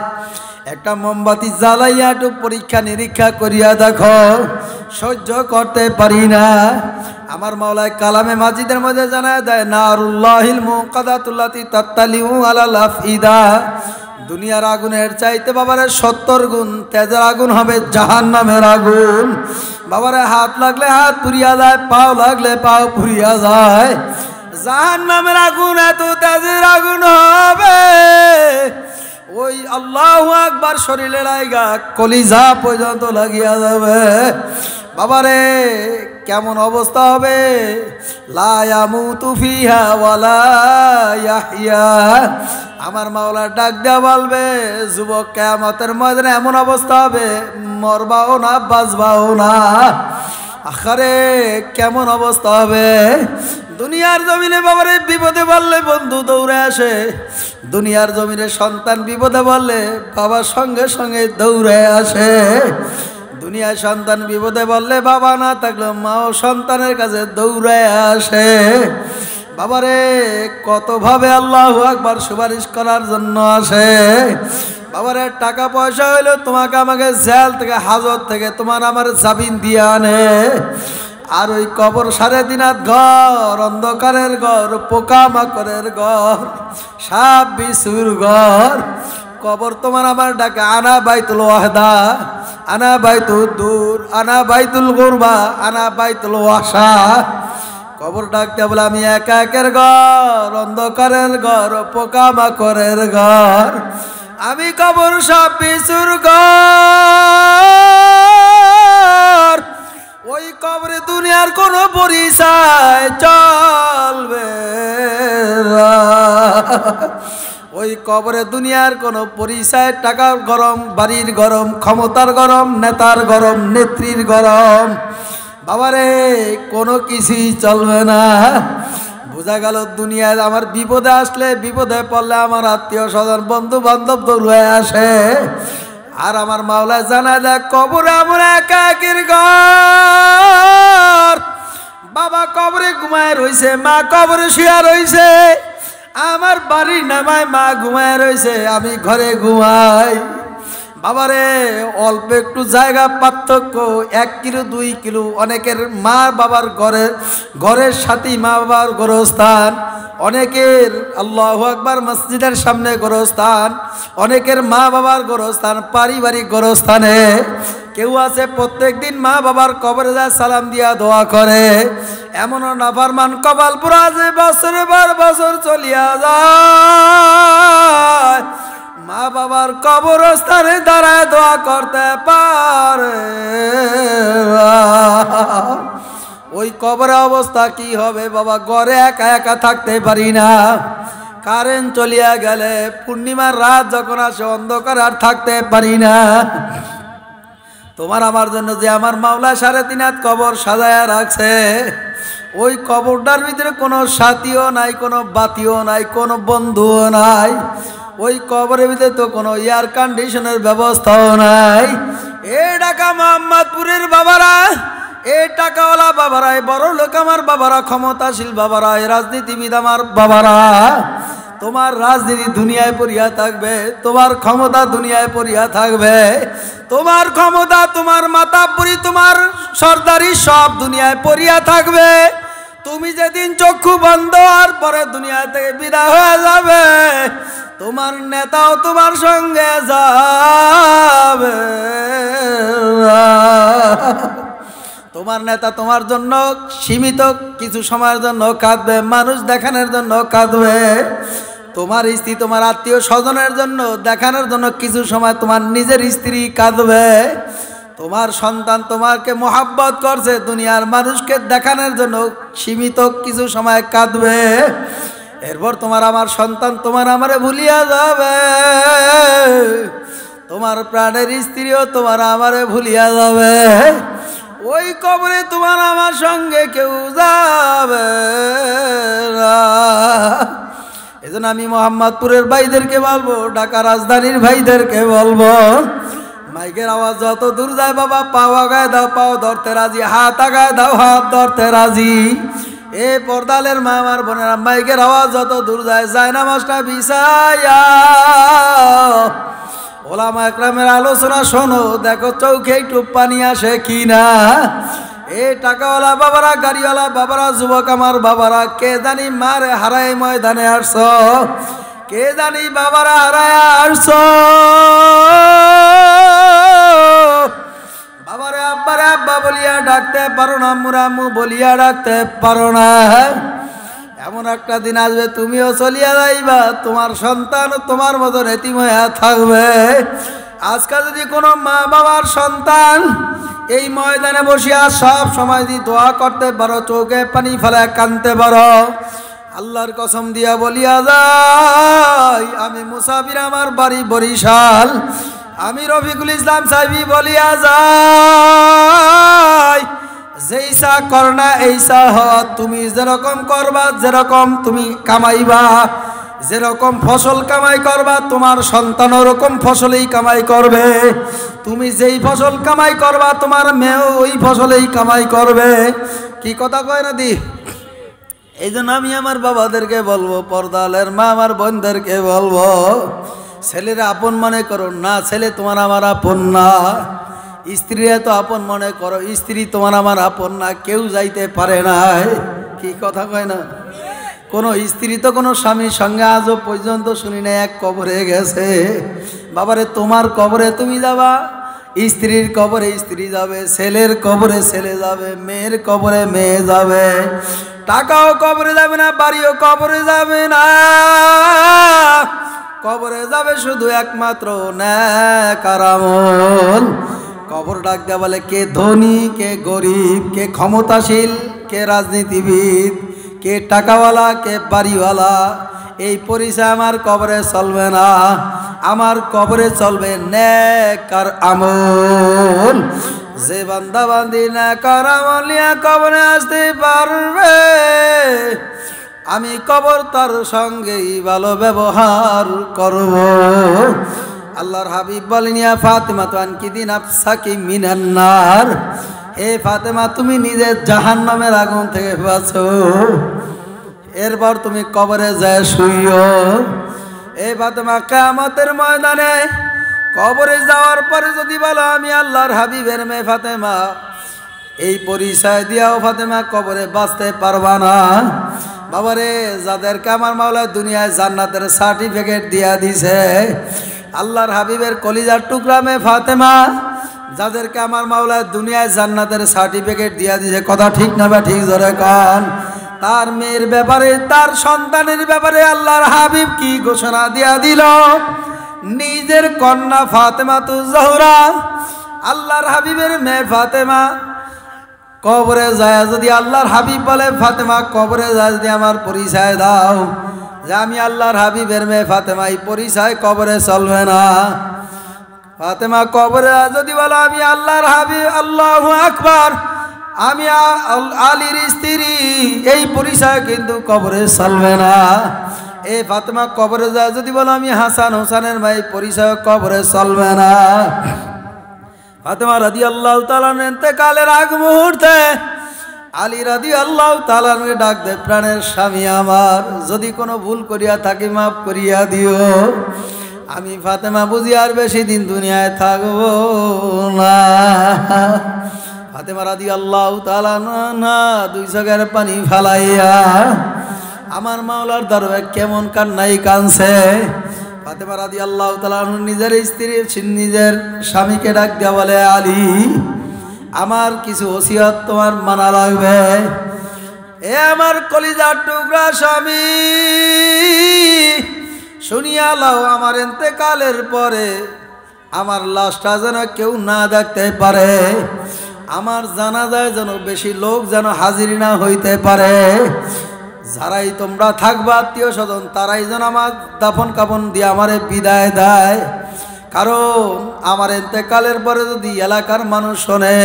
একটা মোমবাতি জ্বালাইয়া একটু পরীক্ষা নিরীক্ষা করিয়া দেখো, সহ্য করতে পারি না। আমার মাওলায় কালামে মাজিদের মধ্যে জানায় দেয়, নারুল্লাহিল মুকাদাতুল্লাতি তাত্তালিউ আলাল আফইদা, দুনিয়ার আগুনের চাইতে বাবারে 70 গুণ তেজের আগুন হবে জাহান্নামের আগুন। বাবারে হাত লাগলে হাত পুড়িয়া যায়, পাও লাগলে পাও পুড়িয়া যায়। জাহান্নামের আগুন এত তেজের আগুন হবে, ওই আল্লাহু আকবার শরীরে লাগা কলিজা পর্যন্ত লাগিয়া যাবে। বাবারে কেমন অবস্থা হবে? লা ইয়ামুতু ফিহা ওয়ালা ইয়াহইয়া। আমার মাওলা ডাক দেয়া বলবে, যুবক, কিয়ামতের ময়দানে এমন অবস্থা হবে, মরবাও না বাঁচবাও না। আখারে কেমন অবস্থা হবে? দুনিয়ার জমিনে বাবারে বিপদে বললে বন্ধু দৌড়ে আসে, দুনিয়ার জমিনে সন্তান বিপদে বললে বাবার সঙ্গে সঙ্গে দৌড়ে আসে। দুনিয়ার সন্তান বিপদে বললে বাবা না থাকলে মাও সন্তানের কাছে দৌড়ে আসে। বাবারে কতভাবে আল্লাহু আকবার সুপারিশ করার জন্য আসে। বাবারে টাকা পয়সা হইলো তোমাকে আমাকে জেল থেকে হাজত থেকে তোমার আমার জামিন দিয়ে আনে। আর ওই কবর 3.5 হাত ঘর, অন্ধকারের ঘর, পোকামাকড়ের ঘর, সাপ বিছুর ঘর। কবর তোমার আমার ডাকে, আনা বাইতুল ওয়াহদা, আনা বাইতুল দূর, আনা বাইতুল গুরবা, আনা বাইতুল ওয়াসা। কবর ডাকতে বলে আমি একা একের ঘর, অন্ধকারের ঘর, পোকামাকড়ের ঘর, আমি কবর সব বিশুর ঘর। ওই কবরে দুনিয়ার কোনো পরিচয় চলবে না। ওই কবরে দুনিয়ার কোনো পরিচয়, টাকার গরম, বাড়ির গরম, ক্ষমতার গরম, নেতার গরম, নেত্রীর গরম, বাবারে কোনো কিছুই চলবে না। বোঝা গেল দুনিয়ায় আমার বিপদে আসলে, বিপদে পড়লে আমার আত্মীয় স্বজন বন্ধু বান্ধব দৌড়ে আসে। আর আমার মাওলা জানা যায় কবরে আমার একাকির ঘর। বাবা কবরে ঘুমায় রইছে, মা কবরে শুয়া রইছে, আমার বাড়ির নামায় মা ঘুমায় রইছে, আমি ঘরে ঘুমাই। বাবারে অল্প একটু জায়গা পার্থক্য, 1 কিলো 2 কিলো। অনেকের মা বাবার ঘরের সাথে মা বাবার গোরস্থান, অনেকের আল্লাহু আকবার মসজিদের সামনে গোরস্থান, অনেকের মা বাবার গোরস্থান পারিবারিক গোরস্থানে। কেউ আছে প্রত্যেক দিন মা বাবার কবরে যায় সালাম দিয়া দোয়া করে। এমনও নাফরমান কপাল পুরা যে বছরের পর বছর চলিয়া যায়, মা বাবার কবরস্থানে দাঁড়ায় দোয়া করতে পারে। ওই কবরে অবস্থা কি হবে বাবা? ঘরে একা একা থাকতে পারি না। কারেন্ট চলিয়া গেলে, পূর্ণিমার রাত যখন আসে, অন্ধকার আর থাকতে পারি না। তোমার আমার জন্য যে আমার মাওলা 3.5 হাত কবর সাজায়া রাখছে, ওই কবরটার ভিতরে কোনো সাথীও নাই, কোনো বাতিও নাই, কোনো বন্ধুও নাই। ওই কবরের ভিতরে তো কোনো এয়ার কন্ডিশনের ব্যবস্থাও নাই। এ ঢাকা মোহাম্মদপুরের বাবারা, এ টাকাওয়ালা বাবারা, এ বড় লোক আমার বাবারা, ক্ষমতাশীল বাবারা, এ রাজনীতিবিদ আমার বাবারা, তোমার রাজনীতি দুনিয়ায় পড়িয়া থাকবে, তোমার ক্ষমতা দুনিয়ায় পড়িয়া থাকবে, তোমার ক্ষমতা, তোমার মাতাব্বরি, তোমার সর্দারি সব দুনিয়ায় পড়িয়া থাকবে। তুমি যেদিন চক্ষু বন্ধ আর পরে দুনিয়া থেকে বিদায় হয়ে যাবে, তোমার নেতাও তোমার সঙ্গে যাবে। তোমার নেতা তোমার জন্য সীমিত কিছু সময়ের জন্য কাঁদবে, মানুষ দেখানোর জন্য কাঁদবে। তোমার স্ত্রী তোমার আত্মীয় স্বজনের জন্য দেখানোর জন্য কিছু সময় তোমার নিজের স্ত্রী কাঁদবে। তোমার সন্তান তোমাকে মোহাব্বত করছে, দুনিয়ার মানুষকে দেখানোর জন্য সীমিত কিছু সময় কাঁদবে। এরপর তোমার আমার সন্তান তোমার আমারে ভুলিয়া যাবে, তোমার প্রাণের স্ত্রীও তোমার আমারে ভুলিয়া যাবে। ওই কবরে তোমার আমার সঙ্গে কেউ যাবে না। এজন্য আমি মোহাম্মদপুরের ভাইদেরকে বলবো, ঢাকা রাজধানীর ভাইদেরকে বলবো, মাইকের আওয়াজ যত দূর যায় বাবা, পাও আগায় দাও, পাও ধরতে রাজি, হাত আগায় দাও, হাত ধরতে রাজি। এ পর্দালের মা আমার বোনেরা, মাইকের আওয়াজ যত দূর যায়, জায়নামাজটা বিছাইয়া ওলামা একরামের আলোচনা শোনো, দেখো চৌখে একটু পানি আসে কিনা। এ টাকাওয়ালা বাবারা, গাড়িওয়ালা বাবারা, যুবক আমার বাবারা, কে জানি মারে হারায় ময়দানে আসছ, কে জানি বাবারা হারায় আসছ। বাবারে আব্বারে আব্বা বলিয়া ডাকতে পারো না, আম্মুরে আম্মু বলিয়া ডাকতে পারো না। এমন একটা দিন আসবে তুমিও চলিয়া যাইবা, তোমার সন্তান তোমার মতো এতিম হইয়া থাকবে। আজকাল যদি কোনো মা বাবার সন্তান এই ময়দানে বসিয়া সব সময় যদি দোয়া করতে পারো, চোখে পানি ফেলে কাঁদতে পারো, আল্লাহর কসম দিয়া বলিয়া যাই, আমি মুসাফির, আমার বাড়ি বরিশাল, আমি রফিকুল ইসলাম সাহেবী বলিয়া যাই, যেইসা করনা এইসা হওয়া। তুমি যেরকম করবা, যেরকম তুমি কামাইবা, যেরকম ফসল কামাই করবা, তোমার সন্তান ওরকম ফসলেই কামাই করবে। তুমি যেই ফসল কামাই করবা, তোমার মেয়েও ওই ফসলেই কামাই করবে। কি কথা কয় না দি? এই জন্য আমি আমার বাবাদেরকে বলবো, পর্দালের মা আমার বোনদেরকে বলবো, ছেলেরা আপন মনে করো না, ছেলে তোমার আমার আপন না। স্ত্রীরা তো আপন মনে করো, স্ত্রী তোমার আমার আপন না, কেউ যাইতে পারে না। কি কথা কয় না? কোনো স্ত্রী তো কোনো স্বামীর সঙ্গে আজও পর্যন্ত শুনি না এক কবরে গেছে। বাবারে তোমার কবরে তুমি যাবা, স্ত্রীর কবরে স্ত্রী যাবে, ছেলের কবরে ছেলে যাবে, মেয়ের কবরে মেয়ে যাবে। টাকাও কবরে যাবে না, বাড়িও কবরে যাবে না, কবরে যাবে শুধু একমাত্র নেক আর আমল। কবর ডাক দেয়া বলে, কে ধনী, কে গরিব, কে ক্ষমতাশীল, কে রাজনীতিবিদ, কে টাকাওয়ালা, কে বাড়িওয়ালা, এই পরিচয় আমার কবরে চলবে না। আমার কবরে চলবে নেক আর আমল। যে বান্দা বান্দি নেক আর আমল নিয়ে কবরে আসতে পারবে, আমি কবর তার সঙ্গেই ভালো ব্যবহার করব। আল্লাহর হাবিব বলেন, ইয়া ফাতেমা তুনকিদি নাফসাকি মিনান নার, হে ফাতেমা তুমি নিজে জাহান্নামের আগুন থেকে বাঁচো, এরপর তুমি কবরে যায় শুইও। এই ফাতেমা কিয়ামতের ময়দানে কবরে যাওয়ার পরে যদি বলো আমি আল্লাহর হাবিবের মেয়ে ফাতেমা, এই পরিচয় দিয়াও ফাতেমা কবরে বাঁচতে পারবা না। বাবারে, যাদেরকে আমার মাওলা দুনিয়ায় জান্নাতের সার্টিফিকেট দিয়া দিছে, আল্লাহর হাবিবের কলিজার টুকরা মেয়ে ফাতেমা, যাদেরকে আমার মাওলা দুনিয়ায় জান্নাতের সার্টিফিকেট দিয়া দিছে, কথা ঠিক না বা ঠিক জোরে কন? তার মেয়ের ব্যাপারে, তার সন্তানের ব্যাপারে আল্লাহর হাবিব কি ঘোষণা দিয়া দিল? নিজের কন্যা ফাতেমা তু জহরা, আল্লাহর হাবিবের মেয়ে ফাতেমা কবরে যায় যদি আল্লাহর হাবিব বলে, ফাতেমা কবরে যায় যদি আমার পরিচয় দাও যে আমি আল্লাহর হাবিবের মেয়ে ফাতেমা, এই পরিচয় কবরে চলবে না। ফাতেমা কবরে যদি বলো আমি আল্লাহর হাবিব, আল্লাহু আকবার, আমি আলীর স্ত্রী, এই পরিচয় কিন্তু কবরে চলবে না। এই ফাতেমা কবরে যায় যদি বলো আমি হাসান হোসেনের ভাই, পরিচয় কবরে চলবে না। ফাতেমা রাদিয়াল্লাহু তাআলা ইন্তেকালের আগ মুহূর্তে আলী রাদিয়াল্লাহু তাআলা ডাক দে, প্রাণের স্বামী আমার, যদি কোনো ভুল করিয়া থাকি মাফ করিয়া দিও, আমি ফাতেমা বুঝি আর বেশি দিন দুনিয়ায় থাকবো না। ফাতেমা রাদিয়াল্লাহু তাআলা না দুই চোখের পানি ফালাইয়া আমার মাওলার দরবারে কেমন কান্নাই কানছে। ফাতেমা রাদিয়াল্লাহু তাআলা নিজের স্ত্রী, নিজের স্বামীকে ডাক দেয়া বলে, আলী আমার কিছু ওসিয়ত তোমার মানা লাগবে। এ আমার কলিজার টুকরা স্বামী, শুনিয়া লাও, আমার ইন্তেকালের পরে আমার লাশটা যেন কেউ না দেখতে পারে, আমার জানাজায় যেন বেশি লোক যেন হাজির না হইতে পারে, যারাই তোমরা থাকবা আত্মীয় স্বজন তারাই যেন আমার দাফন কাফন দিয়ে আমারে বিদায় দেয়। কারণ আমার ইন্তেকালের পরে যদি এলাকার মানুষ শোনে,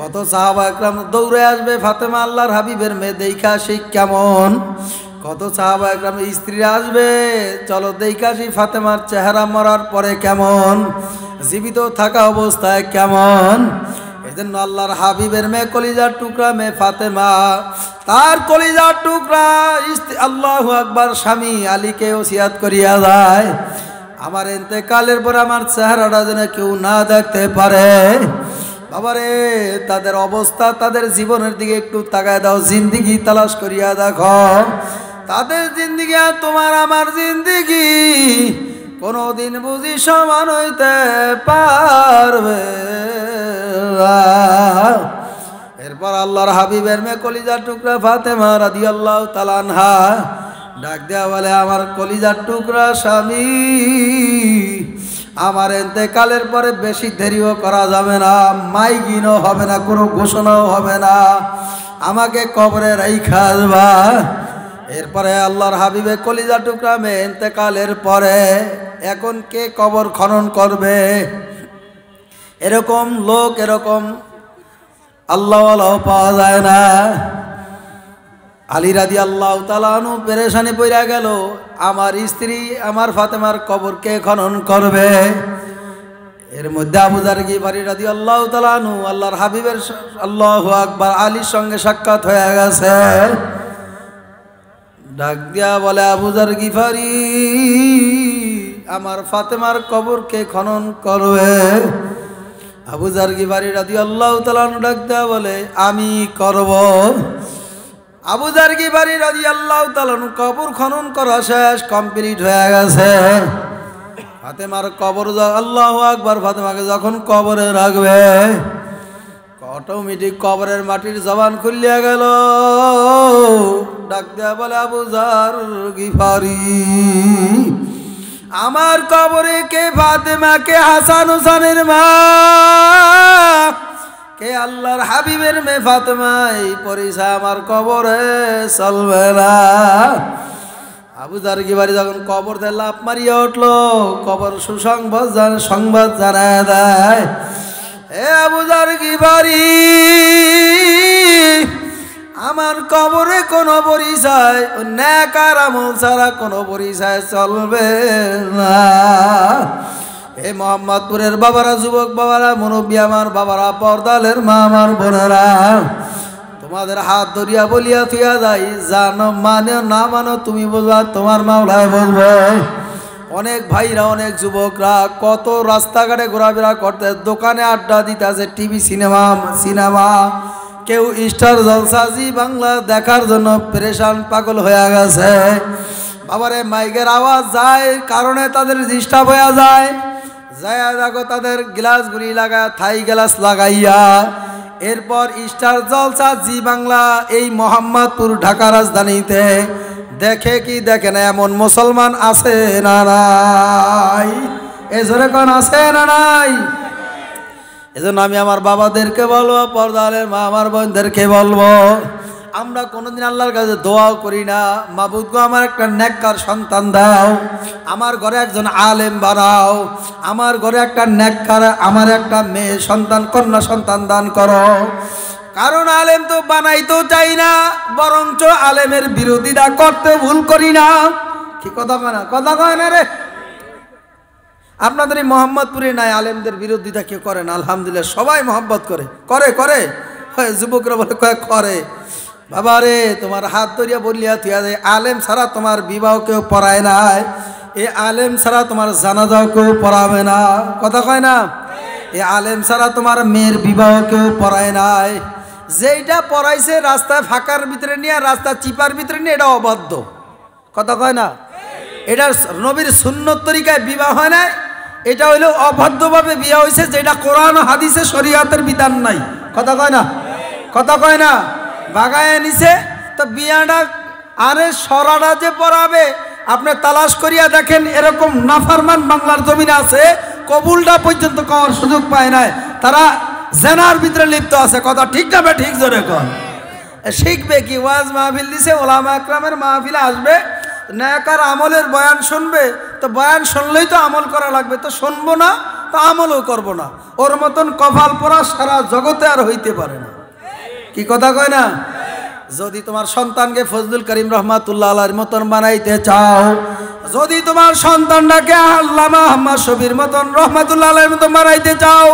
কত সাহাবা একরাম দৌড়ে আসবে, ফাতেমা আল্লাহর হাবিবের মেয়ে দেখা সেই কেমন। কত সাহাবা একরাম স্ত্রীরা আসবে, চলো দেখা সেই ফাতেমার চেহারা মরার পরে কেমন, জীবিত থাকা অবস্থায় কেমন। এজন্য আল্লাহর হাবিবের মেয়ে কলিজার টুকরা মেয়ে ফাতেমা, তার কলিজার টুকরা আল্লাহু আকবার স্বামী আলীকে ওসিয়াত করিয়া যায়, আমার ইন্তেকালের পর আমার চেহারাটা যেন কেউ না দেখতে পারে। বাবারে, তাদের অবস্থা, তাদের জীবনের দিকে একটু তাকায় দাও, জিন্দিগি তালাশ করিয়া দেখো, তাদের জিন্দিগি আর তোমার আমার জিন্দিগি কোনদিন বুঝি সমান হইতে পারবে। এরপর আল্লাহর হাবিবের মেয়ে কলিজার টুকরা ফাতেমা রাদিয়াল্লাহু তাআলা আনহা ডাক দেয়া বলে, আমার কলিজার টুকরা স্বামী, আমার ইন্তেকালের পরে বেশি দেরিও করা যাবে না, মাইকিনও হবে না, কোনো ঘোষণাও হবে না, আমাকে কবরে রাইখা আসবা। এরপরে আল্লাহর হাবিবে কলিজার টুকরা মেয়ে ইন্তেকালের পরে এখন কে কবর খনন করবে? এরকম লোক, এরকম আল্লাহওয়ালাও পাওয়া যায় না। আলী রাদিয়াল্লাহু তাআলা আনহু পেরেশানি পইরা গেল, আমার স্ত্রী আমার ফাতেমার কবর কে খনন করবে? এর মধ্যে আবু যার গিফারি রাদিয়াল্লাহু তাআলা আনহু আল্লাহর হাবিবের আল্লাহু আকবার আলীর সঙ্গে সাক্ষাৎ হয়ে গেছে। ডাক দিয়া বলে, আবু যার গিফারি, আমার ফাতেমার কবর কে খনন করবে? আবু যার গিফারি রাদিয়াল্লাহু তাআলা আনহু ডাক দিয়া বলে, আমি করব। আবু যার গিফারি রাদিয়াল্লাহু তাআলা আনহু কবর খনন করা শেষ, কমপ্লিট হয়ে গেছে। ফাতেমার কবর, আল্লাহু আকবার, ফাতেমাকে যখন কবরে রাখবে, অটোমেটিক কবরের মাটির জবান খুলিয়া গেল। ডাক দেয়া বলে, আবু যার গিফারি, আমার কবরে কে ফাতেমা, কে হাসান হুসানের মা, কে আল্লাহর হাবিবের মেয়ে ফাতেমা, এই পরিচয় আমার কবরে চলবে না। আবু যার গিফারি যখন কবর থেকে লাফ মারিয়া উঠলো, কবর সংবাদ জানায় দেয়, এ আবু যার গিফারি, আমার কবরে কোনো পরিচয়, নেক আর আমল ছাড়া কোনো পরিচয় চলবে না। এ মোহাম্মদপুরের বাবারা, যুবক বাবারা, মুরব্বী আমার বাবারা, পর্দালের মা আমার বোনেরা, তোমাদের হাত ধরিয়া বলিয়া থিয়া যাই, জানো মানে না মানো তুমি বলবা, তোমার মাওলায় বলবে। অনেক ভাইরা, অনেক যুবকরা কত রাস্তাঘাটে ঘোরাফেরা করতে, দোকানে আড্ডা দিতে আছে, টিভি সিনেমা, কেউ স্টার জলসা জি বাংলা দেখার জন্য পেরেশান পাগল হয়ে গেছে। বাবারে মাইকের আওয়াজ যায় কারণে তাদের ডিস্টার্ব হয়ে যায়। দেখো তাদের গ্লাসগুলি লাগায়, থাই গ্লাস লাগাইয়া, এরপর স্টার জলসা জি বাংলা এই মোহাম্মদপুর ঢাকা রাজধানীতে দেখে কি দেখে না এমন মুসলমান আছে না নাই? এ জোরে কোন আছে না নাই? এজন্য আমি আমার বাবাদেরকে বলবো, পর্দালের মা আমার বোনদেরকে বলবো, আমরা কোনোদিন আল্লাহর কাছে দোয়াও করি না, মাবুদ গো আমার একটা নেককার সন্তান দাও, আমার ঘরে একজন আলেম বানাও, আমার ঘরে একটা নেককার, আমার একটা মেয়ে সন্তান, কন্যা সন্তান দান করো। কারণ আলেম তো বানাইতেও চাই না, বরঞ্চ আলেমের বিরোধিতা করতে ভুল করি না। কি কথা কয় না? কথা কয় না রে? আপনাদের এই মোহাম্মদপুরে নাই আলেমদের বিরোধিতা কেউ করে না? আলহামদুলিল্লাহ, সবাই মোহাম্মত করে যুবকরা বলে করে। বাবা রে, তোমার হাত ধরিয়া বলিয়া থিয়া যায়, আলেম ছাড়া তোমার বিবাহ কেউ পড়ায় নাই, এ আলেম ছাড়া তোমার জানাজাও কেউ পড়াবে না। কথা কয় না? এ আলেম ছাড়া তোমার মেয়ের বিবাহ কেউ পড়ায় নাই। যেইটা পড়াইছে রাস্তায় ফাঁকার ভিতরে নিয়ে, রাস্তা চিপার ভিতরে নিয়ে, এটা অবাধ্য। কথা কয় না? এটা নবীর সুন্নত তরিকায় বিবাহ হয় না, এটা হইলেও অবাধ্যভাবে বিয়ে হয়েছে, যেটা কোরআন হাদিসে শরীয়তের বিধান নাই। কথা কয় না? কথা কয় না? বাগায় নিছে তো বিয়াটা, আরে সরাটা যে পড়াবে আপনি তালাশ করিয়া দেখেন, এরকম নাফরমান বাংলার জমিনে আছে, কবুলটা পর্যন্ত করার সুযোগ পায় নাই, তারা জেনার ভিতরে লিপ্ত আছে। কথা ঠিক না? ঠিক জোরে কর। শিখবে কি? ওয়াজ মাহফিল দিছে, ওলামা আকরামের মাহফিলে আসবে, নেকার আমলের বয়ান শুনবে, তো বয়ান শুনলেই তো আমল করা লাগবে, তো শুনবো না তো আমলও করবো না। ওর মতন কপাল পরা সারা জগতে আর হইতে পারে না। কি কথা কয় না? যদি তোমার সন্তানকে ফজলুল করিম রহমাতুল্লাহ আলাইহির মতন বানাইতে চাও, যদি তোমার সন্তানটাকে আল্লামা আহমদ শফির মতন রহমাতুল্লাহ আলাইহির মতন বানাইতে চাও,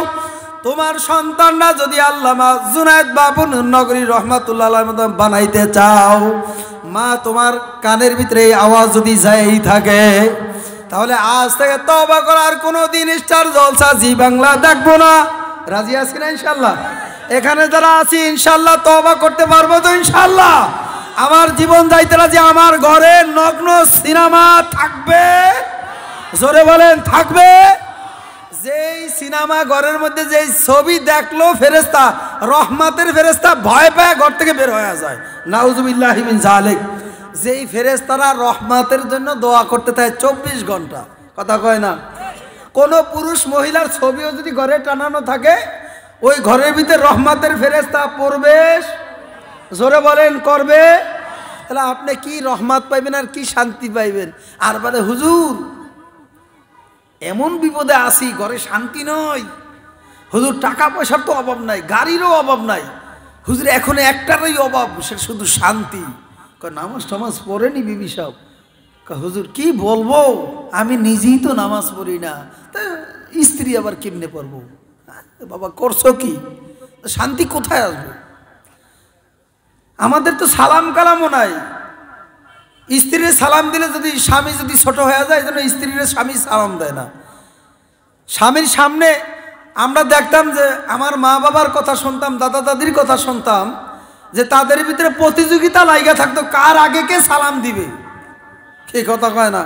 তোমার সন্তানরা যদি আল্লামা জুনায়েদ বাবুন নগরী রহমাতুল্লাহ আলাইহির মতন বানাইতে চাও, মা তোমার কানের ভিতরে এই আওয়াজ যদি যাই থাকে, তাহলে আজ থেকে তওবা করার কোনোদিন স্টার জলসা জি বাংলা দেখবো না। রাজি আছি না ইনশাল্লাহ? এখানে যারা আছি ইনশাল্লাহ তওবা করতে পারবো তো ইনশাল্লাহ? আমার জীবন যাইতে রাজি, আমার ঘরে নগ্ন সিনেমা থাকবে, জোরে বলেন থাকবে। যেই সিনেমা ঘরের মধ্যে যেই ছবি দেখলো ফেরেশতা, রহমতের ফেরেশতা ভয় পায় ঘর থেকে বের হয়ে যায়, নাউজুবিল্লাহি মিন যালিক। যেই ফেরেশতারা রহমতের জন্য দোয়া করতে থাকে 24 ঘন্টা। কথা কয় না? কোনো পুরুষ মহিলার ছবিও যদি ঘরে টানানো থাকে, ওই ঘরের ভিতরে রহমতের ফেরেশতা প্রবেশ, জোরে বলেন, করবে। তাহলে আপনি কি রহমত পাইবেন আর কি শান্তি পাইবেন? আর বলে হুজুর এমন বিপদে আসি, ঘরে শান্তি নয়, হুজুর টাকা পয়সার তো অভাব নাই, গাড়িরও অভাব নাই, হুজুর এখন একটারই অভাব, সে শুধু শান্তি। নামাজ টামাজ পড়েনি বিবি সাহেব? হুজুর কি বলবো, আমি নিজেই তো নামাজ পড়ি না, তা স্ত্রী আবার কেমনে পড়বো? বাবা করছো কি? শান্তি কোথায় আসবে? আমাদের তো সালাম কালামও নাই। স্ত্রীর সালাম দিলে যদি স্বামী যদি ছোট হয়ে যায়, এই জন্য স্ত্রীর স্বামী সালাম দেয় না। স্বামীর সামনে আমরা দেখতাম যে, আমার মা বাবার কথা শুনতাম, দাদা দাদির কথা শুনতাম, যে তাদের ভিতরে প্রতিযোগিতা লাইগা থাকতো, কার আগে কে সালাম দিবে। কি কথা কয় না?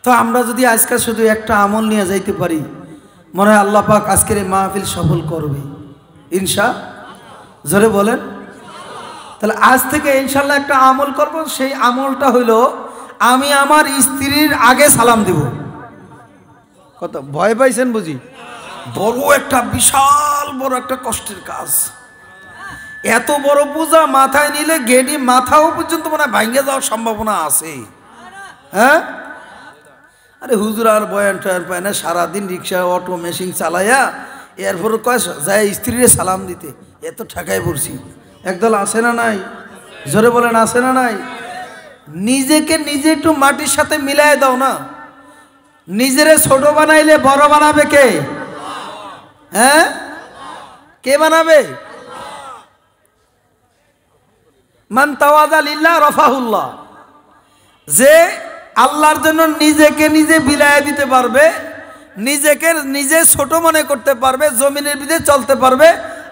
তো আমরা যদি আজকে শুধু একটা আমল নিয়ে যাইতে পারি, মনে হয় আল্লাহ পাক আজকের এই মাহফিল সফল করবে। ইনশা, জোরে বলেন। তাহলে আজ থেকে ইনশাল্লাহ একটা আমল করব, সেই আমলটা হইল আমি আমার স্ত্রীর আগে সালাম দিব। কত ভয় পাইছেন বুঝি? বড় একটা বিশাল বড় একটা কষ্টের কাজ। এত বড় পূজা মাথায় নিলে গেডি মাথাও পর্যন্ত মনে হয় ভাঙ্গে যাওয়ার সম্ভাবনা আছে। হ্যাঁ, আরে হুজুর আর বয়ান টয়ান পায় না, সারাদিন রিক্সা অটো মেশিন চালাইয়া এরপর কয় যায় স্ত্রীরে সালাম দিতে, এত ঠেকায় পড়ছি। একদল আসে না নাই? জোরে বলেন আসে না নাই? নিজেকে নিজে একটু মাটির সাথে মিলাই দাও না। নিজেরে ছোট বানাইলে বড় বানাবে কে? হ্যাঁ, কে বানাবে? মান তাওয়াদা লিল্লাহ রাফাহুল্লাহ। যে আল্লাহর জন্য নিজেকে নিজে বিলায় দিতে পারবে, নিজেকে নিজে ছোট মনে করতে পারবে, জমিনের ভিতরে চলতে পারবে,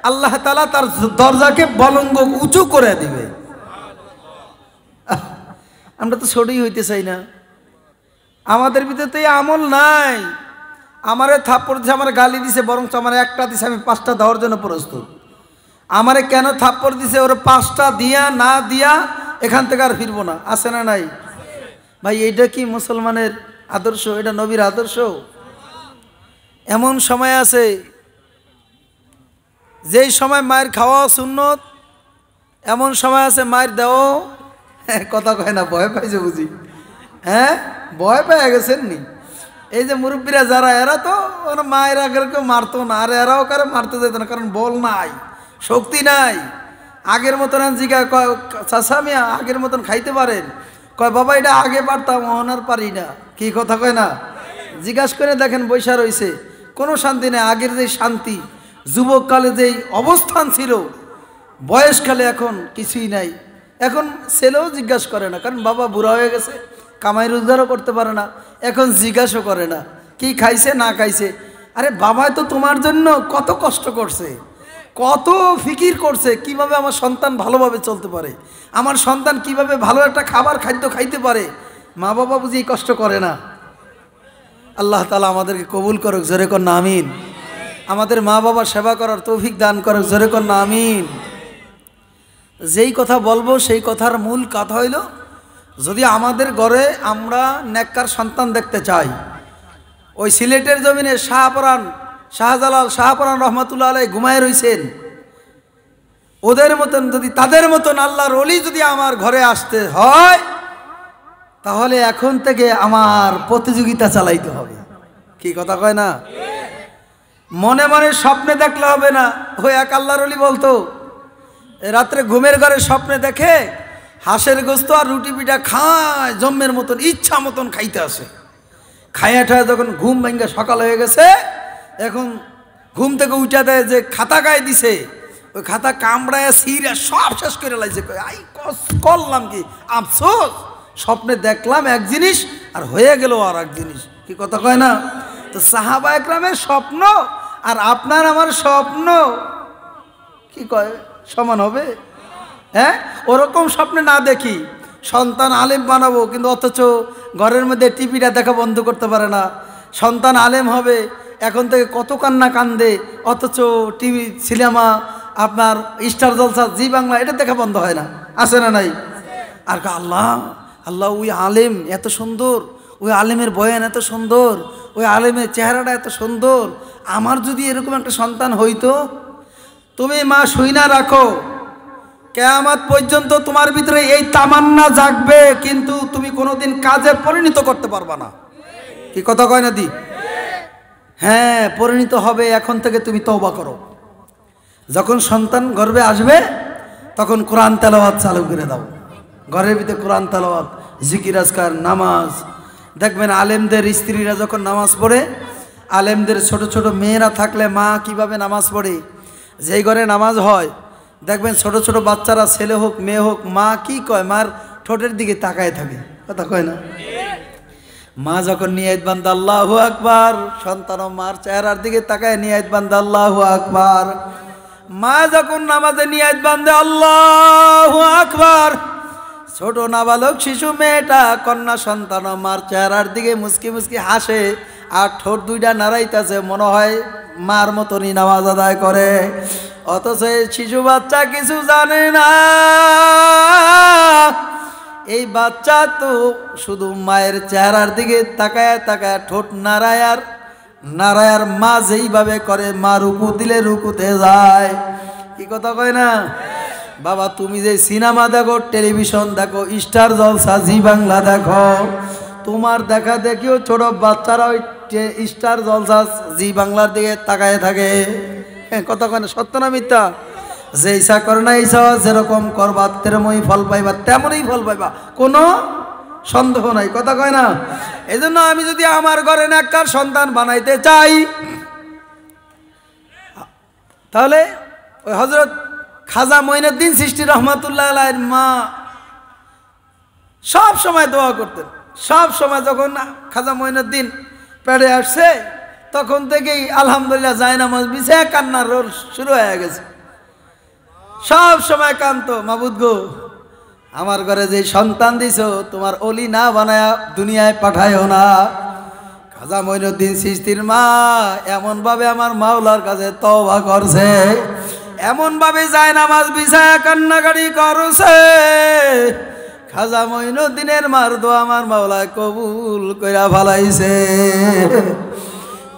আল্লাহ তাআলা তার দরজাকে বলঙ্গ উঁচু করে দিবে। আমরা তো ছোটই হইতে চাই না, আমাদের ভিতরে তো এই আমল নাই। আমারে থাপ্পড় দিছে, আমার গালি দিছে, বরং আমার একটা দিছে, আমি 5টা দেওয়ার জন্য প্রস্তুত। আমারে কেন থাপ্পড় দিছে, ওরা 5টা দিয়া না দিয়া এখান থেকে আর ফিরবো না। আছে না নাই ভাই? এইটা কি মুসলমানের আদর্শ? এটা নবীর আদর্শ? এমন সময় আছে যেই সময় মায়ের খাওয়া সুন্নত, এমন সময় আছে মায়ের দেও। কথা কয় না, ভয় পাইছে বুঝি? হ্যাঁ, ভয় পেয়ে গেছেন নি? এই যে মুরব্বীরা যারা, এরা তো মায়ের আগের কেউ মারতো না, আর এরাও কারো মারতে যেত না, কারণ বল নাই, শক্তি নাই। আগের মতন জিগা কয় চাচা মিয়া আগের মতন খাইতে পারেন? কয় বাবা এটা আগে পারতাম, আর পারি না। কি কথা কয় না? জিজ্ঞাসা করে দেখেন, বৈশা রয়েছে, কোনো শান্তি নেই। আগের যে শান্তি, যুবককালে যেই অবস্থান ছিল, বয়সকালে এখন কিছুই নাই। এখন ছেলেও জিজ্ঞাসা করে না, কারণ বাবা বুড়া হয়ে গেছে, কামাই রোজগারও করতে পারে না। এখন জিজ্ঞাসা করে না কি খাইছে না খাইছে। আরে বাবাই তো তোমার জন্য কত কষ্ট করছে, কত ফিকির করছে, কিভাবে আমার সন্তান ভালোভাবে চলতে পারে, আমার সন্তান কিভাবে ভালো একটা খাবার খাদ্য খাইতে পারে। মা বাবা বুঝি কষ্ট করে না? আল্লাহ তাআলা আমাদেরকে কবুল করুক, জোরে কর না আমিন। আমাদের মা বাবার সেবা করার তৌফিক দান করুক, জোরে কর না আমিন। যেই কথা বলবো সেই কথার মূল কথা হইল, যদি আমাদের ঘরে আমরা নেককার সন্তান দেখতে চাই, ওই সিলেটের জমিনে শাহজালাল শাহপরান রহমতুল্লাহ আলাইহি ঘুমায় রইছেন, ওদের মতন যদি, তাদের মতন আল্লাহর ওলি যদি আমার ঘরে আসতে হয়, তাহলে এখন থেকে আমার প্রতিযোগিতা চালাইতে হবে। কি কথা কয় না? মনে মনে স্বপ্নে দেখলে হবে না। ওই এক আল্লাহর ওলি বলতো, রাত্রে ঘুমের ঘরে স্বপ্নে দেখে হাঁসের গোস্ত আর রুটি পিঠা খায়, জম্মের মতন ইচ্ছা মতন খাইতে আসে। খাইয়া ঠায় যখন ঘুম ভেঙে সকাল হয়ে গেছে, এখন ঘুম থেকে উঠা দেয় যে খাতা গায়ে দিছে, ওই খাতা কামড়ায় সিরা সব শেষ করে লাইছে। আই করলাম কি, আফসোস, স্বপ্নে দেখলাম এক জিনিস আর হয়ে গেল আর এক জিনিস। কি কথা কয় না? তো সাহাবা একরামের স্বপ্ন আর আপনার আমার স্বপ্ন কি কয় সমান হবে? হ্যাঁ, ওরকম স্বপ্নে না দেখি সন্তান আলেম বানাবো, কিন্তু অথচ ঘরের মধ্যে টিভিটা দেখা বন্ধ করতে পারে না। সন্তান আলেম হবে, এখন থেকে কত কান্না কান্দে, অথচ টিভি সিনেমা আপনার স্টার জলসা জি বাংলা এটা দেখা বন্ধ হয় না। আছে না নাই? আর আল্লাহ আল্লাহ, ওই আলেম এত সুন্দর, ওই আলেমের বয়ান এত সুন্দর, ওই আলেমের চেহারাটা এত সুন্দর, আমার যদি এরকম একটা সন্তান হইতো। তুমি মা শুইনা রাখো, কিয়ামত পর্যন্ত তোমার ভিতরে এই তামান্না জাগবে, কিন্তু তুমি কোনোদিন কাজে পরিণত করতে পারবা না। কি কথা কয় না দি? হ্যাঁ, পরিণত হবে। এখন থেকে তুমি তওবা করো। যখন সন্তান গর্ভে আসবে তখন কোরআন তেলাওয়াত চালু করে দাও। ঘরের ভিতরে কোরআন তেলাওয়াত, জিকির আজকার, নামাজ। দেখবেন আলেমদের স্ত্রীরা যখন নামাজ পড়ে, আলেমদের ছোট ছোট মেয়েরা থাকলে মা কিভাবে নামাজ পড়ে, যেই ঘরে নামাজ হয় দেখবেন ছোট ছোট বাচ্চারা, ছেলে হোক মেয়ে হোক, মা কি কয়, মার ঠোঁটের দিকে তাকায় থাকে। কথা কয় না? মা যখন নিয়াত বান্দা আল্লাহু আকবার, সন্তানও মার চেহারার দিকে তাকায় নিয়াত বান্দা আল্লাহু আকবার। মা যখন নামাজে নিয়াত বান্দে আল্লাহু আকবার, ছোট নাবালক শিশু মেয়েটা, কন্যা সন্তানও মার চেহারার দিকে মুস্কি মুস্কি হাসে আর ঠোঁট দুইটা নাড়াইতেছে, মনে হয় মার মতনই নামাজ আদায় করে। অথচ এই শিশু বাচ্চা কিছু জানে না। এই বাচ্চা তো শুধু মায়ের চেহারার দিকে তাকায় তাকায় ঠোঁট নাড়ায়ার নারায়ার মা যেইভাবে করে মা রুকু দিলে রুকুতে যায়। কি কথা কয় না? বাবা তুমি যে সিনেমা দেখো, টেলিভিশন দেখো, স্টার জলসা, জি বাংলা দেখো, তোমার দেখা দেখিও ছোট বাচ্চারা ওই স্টার জলসা জি বাংলার দিকে তাকায় থাকে। কথা কয় না? সত্য না মিথ্যা? যে ইচ্ছা করে না ইচ্ছা যেরকম করবা তেরমই ফল পাইবা, তেমনই ফল পাইবা, কোনো সন্দেহ নাই। কথা কয় না? এই জন্য আমি যদি আমার ঘরে নেককার সন্তান বানাইতে চাই, তাহলে ওই হযরত খাজা মঈনুদ্দিন চিশতি রহমাতুল্লাহ আলাইহির মা সব সময় দোয়া করতেন। সব সময় যখন খাজা মঈনুদ্দিন পেড়ে আসছে তখন থেকেই আলহামদুলিল্লাহ জায়নামাজ বিছায় কান্নার রোল শুরু হয়ে গেছে। সব সময় কাঁদতো, মাবুদ গো আমার ঘরে যে সন্তান দিছো তোমার অলি না বানায়া দুনিয়ায় পাঠায়ও না। খাজা মঈনুদ্দিন চিশতির মা এমন ভাবে আমার মাওলার কাছে তওবা করছে, এমন ভাবে জায়নামাজ বিছায়া কান্নাকাটি করছে, খাজা মঈনুদ্দিনের মার দোয়া আমার মাওলা কবুল কইরা ফেলাইছে।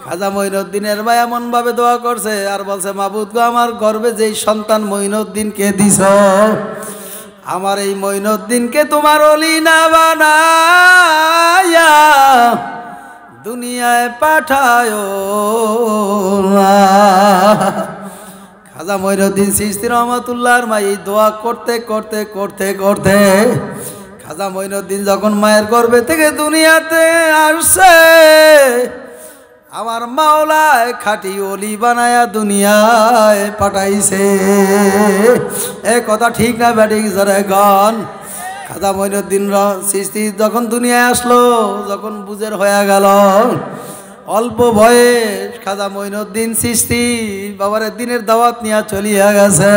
খাজা মঈনুদ্দিনের ভাই এমন ভাবে দোয়া করছে আর বলছে, মাবুদ গো আমার গর্বে যেই সন্তান মঈনুদ্দিনকে দিছ, আমার এই মঈনুদ্দিনকে তোমার ওলি না বানায়া দুনিয়ায় পাঠায়ো না। খাজা মঈনুদ্দিন চিশতি রহমাতুল্লাহর মা এই দোয়া করতে করতে করতে করতে খাজা মঈনুদ্দিন যখন মায়ের গর্ভে থেকে দুনিয়াতে আসছে, আমার মাওলায় খাঁটি ওলি বানায়া দুনিয়ায় পাঠাইছে। এ কথা ঠিক না ব্যাটিক জরে গন? খাজা মঈনুদ্দিন চিশতি যখন দুনিয়ায় আসলো, যখন বুঝের হয়ে গেল, অল্প বয়স খাজা মঈনুদ্দিন চিশতি বাবারে দিনের দাওয়াত নিয়ে চলিয়া গেছে।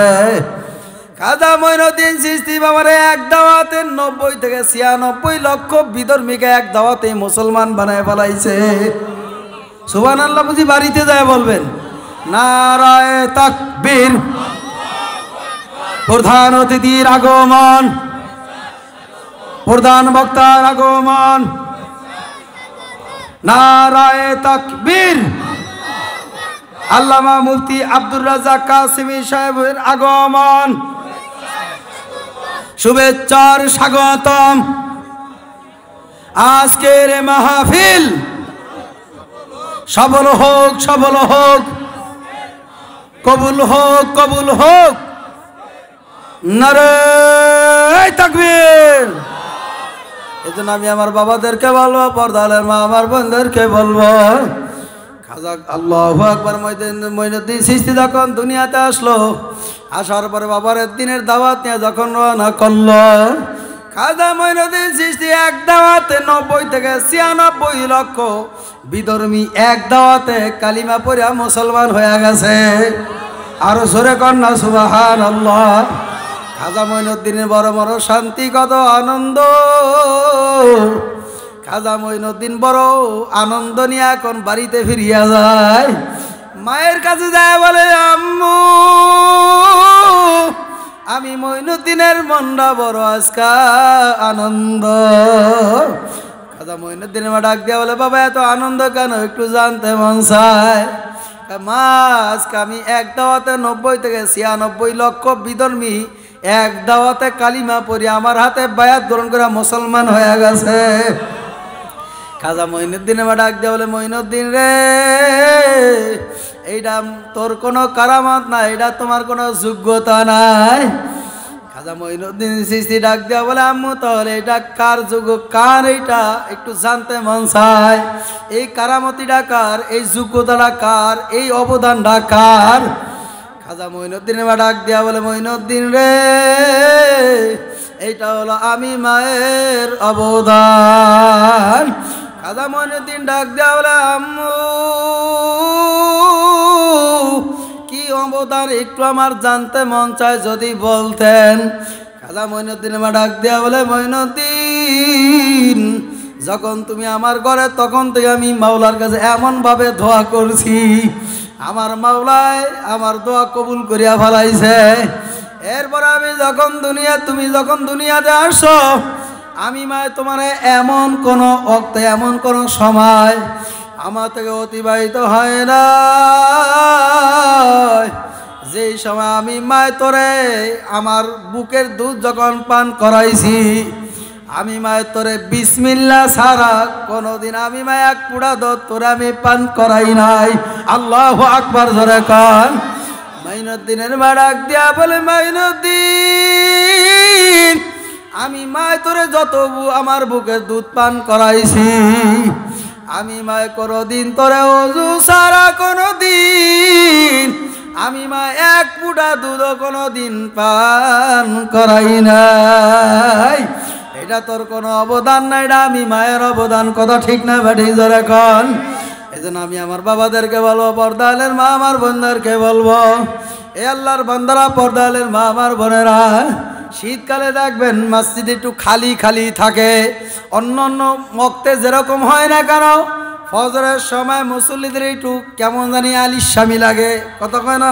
খাজা মঈনুদ্দিন চিশতি বাবারে এক দাওয়াতে 90 থেকে 96 লক্ষ বিধর্মীকে এক দাওয়াতে মুসলমান বানায় ফেলাইছে। সুবহানাল্লাহ বুঝি বাড়িতে যায় বলবেন? নারায়ে তাকবীর। প্রধান অতিথির আগমন, প্রধান বক্তার আগমন, নারায়ে তাকবীর। আল্লামা মুফতি আব্দুর রাজ্জাক কাসেমী সাহেবের আগমন, শুভেচ্ছার স্বাগতম। আজকের মাহফিল সফল হোক, সফল হোক, কবুল হোক, কবুল হোক। নারায়ে তাকবীর। এই জন্য আমি আমার বাবাদেরকে বলবো, পর্দালের মা আমার বোনদেরকে বলবো, খাজা আল্লাহু আকবার মঈনুদ্দিন চিশতি যখন দুনিয়াতে আসলো, আসার পরে বাবার দিনের দাওয়াত নিয়ে যখন রওনা করলো, খাজা মঈনুদ্দিন চিশতি এক দাওয়াতে 90 থেকে 96 লক্ষ বিধর্মী এক দাওয়াতে কালিমা পড়া মুসলমান হয়ে গেছে। আরো জোরে কন্যা সুবহানাল্লাহ। খাজা মঈনুদ্দিনের বড় বড় শান্তি, কত আনন্দ। খাজা মঈনুদ্দিন বড় আনন্দ নিয়ে এখন বাড়িতে ফিরিয়া যায়। মায়ের কাছে যায় বলে, আম্মু আমি মঈনুদ্দিনের মনটা বড় আজকা আনন্দ। খাজা মঈনুদ্দিনের মা ডাক দিয়া বলে, বাবা এত আনন্দ কেন, একটু জানতে মন চায়। মা আজকে আমি এক দাওয়াতে 90 থেকে 96 লক্ষ বিধর্মী এক দাওয়াতে কালিমা পড়ি আমার হাতে বায়াত গ্রহণ করে মুসলমান হয়ে গেছে। খাজা মঈনুদ্দিনের মা ডাক দিয়া বলে, মঈনুদ্দিন রে, এইটা তোর কোনো কারামত না, এটা তোমার কোনো যোগ্যতা নাই। খাজা মঈনুদ্দিন চিশতি ডাক দিয়া বলে, আম্মু তাহলে এটা কার যোগ্য, কার এইটা একটু জানতে মন চায়। এই কারামতিটা কার, এই যোগ্যতাটা কার, এই অবদানটা কার? খাজা মঈনুদ্দিনের মা ডাক দিয়া বলে, মঈনুদ্দিন রে, এইটা হলো আমি মায়ের অবদান। খাজা মঈনুদ্দিন ডাক দিয়া বলে, আম্মু কি অবদান একটু আমার জানতে মন চায়, যদি বলতেন। খাজা মঈনুদ্দিনের মা ডাক দিয়া বলে, মঈনুদ্দিন যখন তুমি আমার ঘরে তখন থেকে আমি মাওলার কাছে এমন ভাবে দোয়া করছি, আমার মাওলায় আমার দোয়া কবুল করিয়া ফেলাইছে। এরপর তুমি যখন দুনিয়াতে আসো, আমি মায় তোমার এমন কোনো অক্ত এমন কোনো সময় আমার থেকে অতিবাহিত হয় না যেই সময় আমি মায় তোরে আমার বুকের দুধ যখন পান করাইছি, আমি মায়ের তোরে বিসমিল্লাহ ছাড়া কোনোদিন আমি মায় এক পুরা দুধ তোরে আমি পান করাই নাই। আল্লাহু আকবার জোরে কন। মাইনুদ্দিনের মা ডাক দিয়া বলে, মাইনুদ্দিন, আমি মায় তোরে যত আমার বুকের দুধ পান করাইছি, আমি মায় কোনোদিন তোরে অজু ছাড়া কোনোদিন আমি মা এক ফুটা দুধও কোনোদিন পান করাই নাই। এটা তোর কোনো অবদান নাই, এটা আমি মায়ের অবদান। কথা ঠিক না বেঠি জোরে কন। এই জন্য আমি আমার বাবাদেরকে বলবো, পর্দালের মা আমার বোনদেরকে বলবো, এ আল্লাহর বান্দারা, পর্দালের মা আমার বোনেরা, শীতকালে দেখবেন মসজিদ একটু খালি খালি থাকে। অন্য অন্য ওয়াক্তে যেরকম হয় না কেন, ফজরের সময় মুসল্লিদের একটু কেমন জানি আলিস্বামী লাগে। কথা কয় না?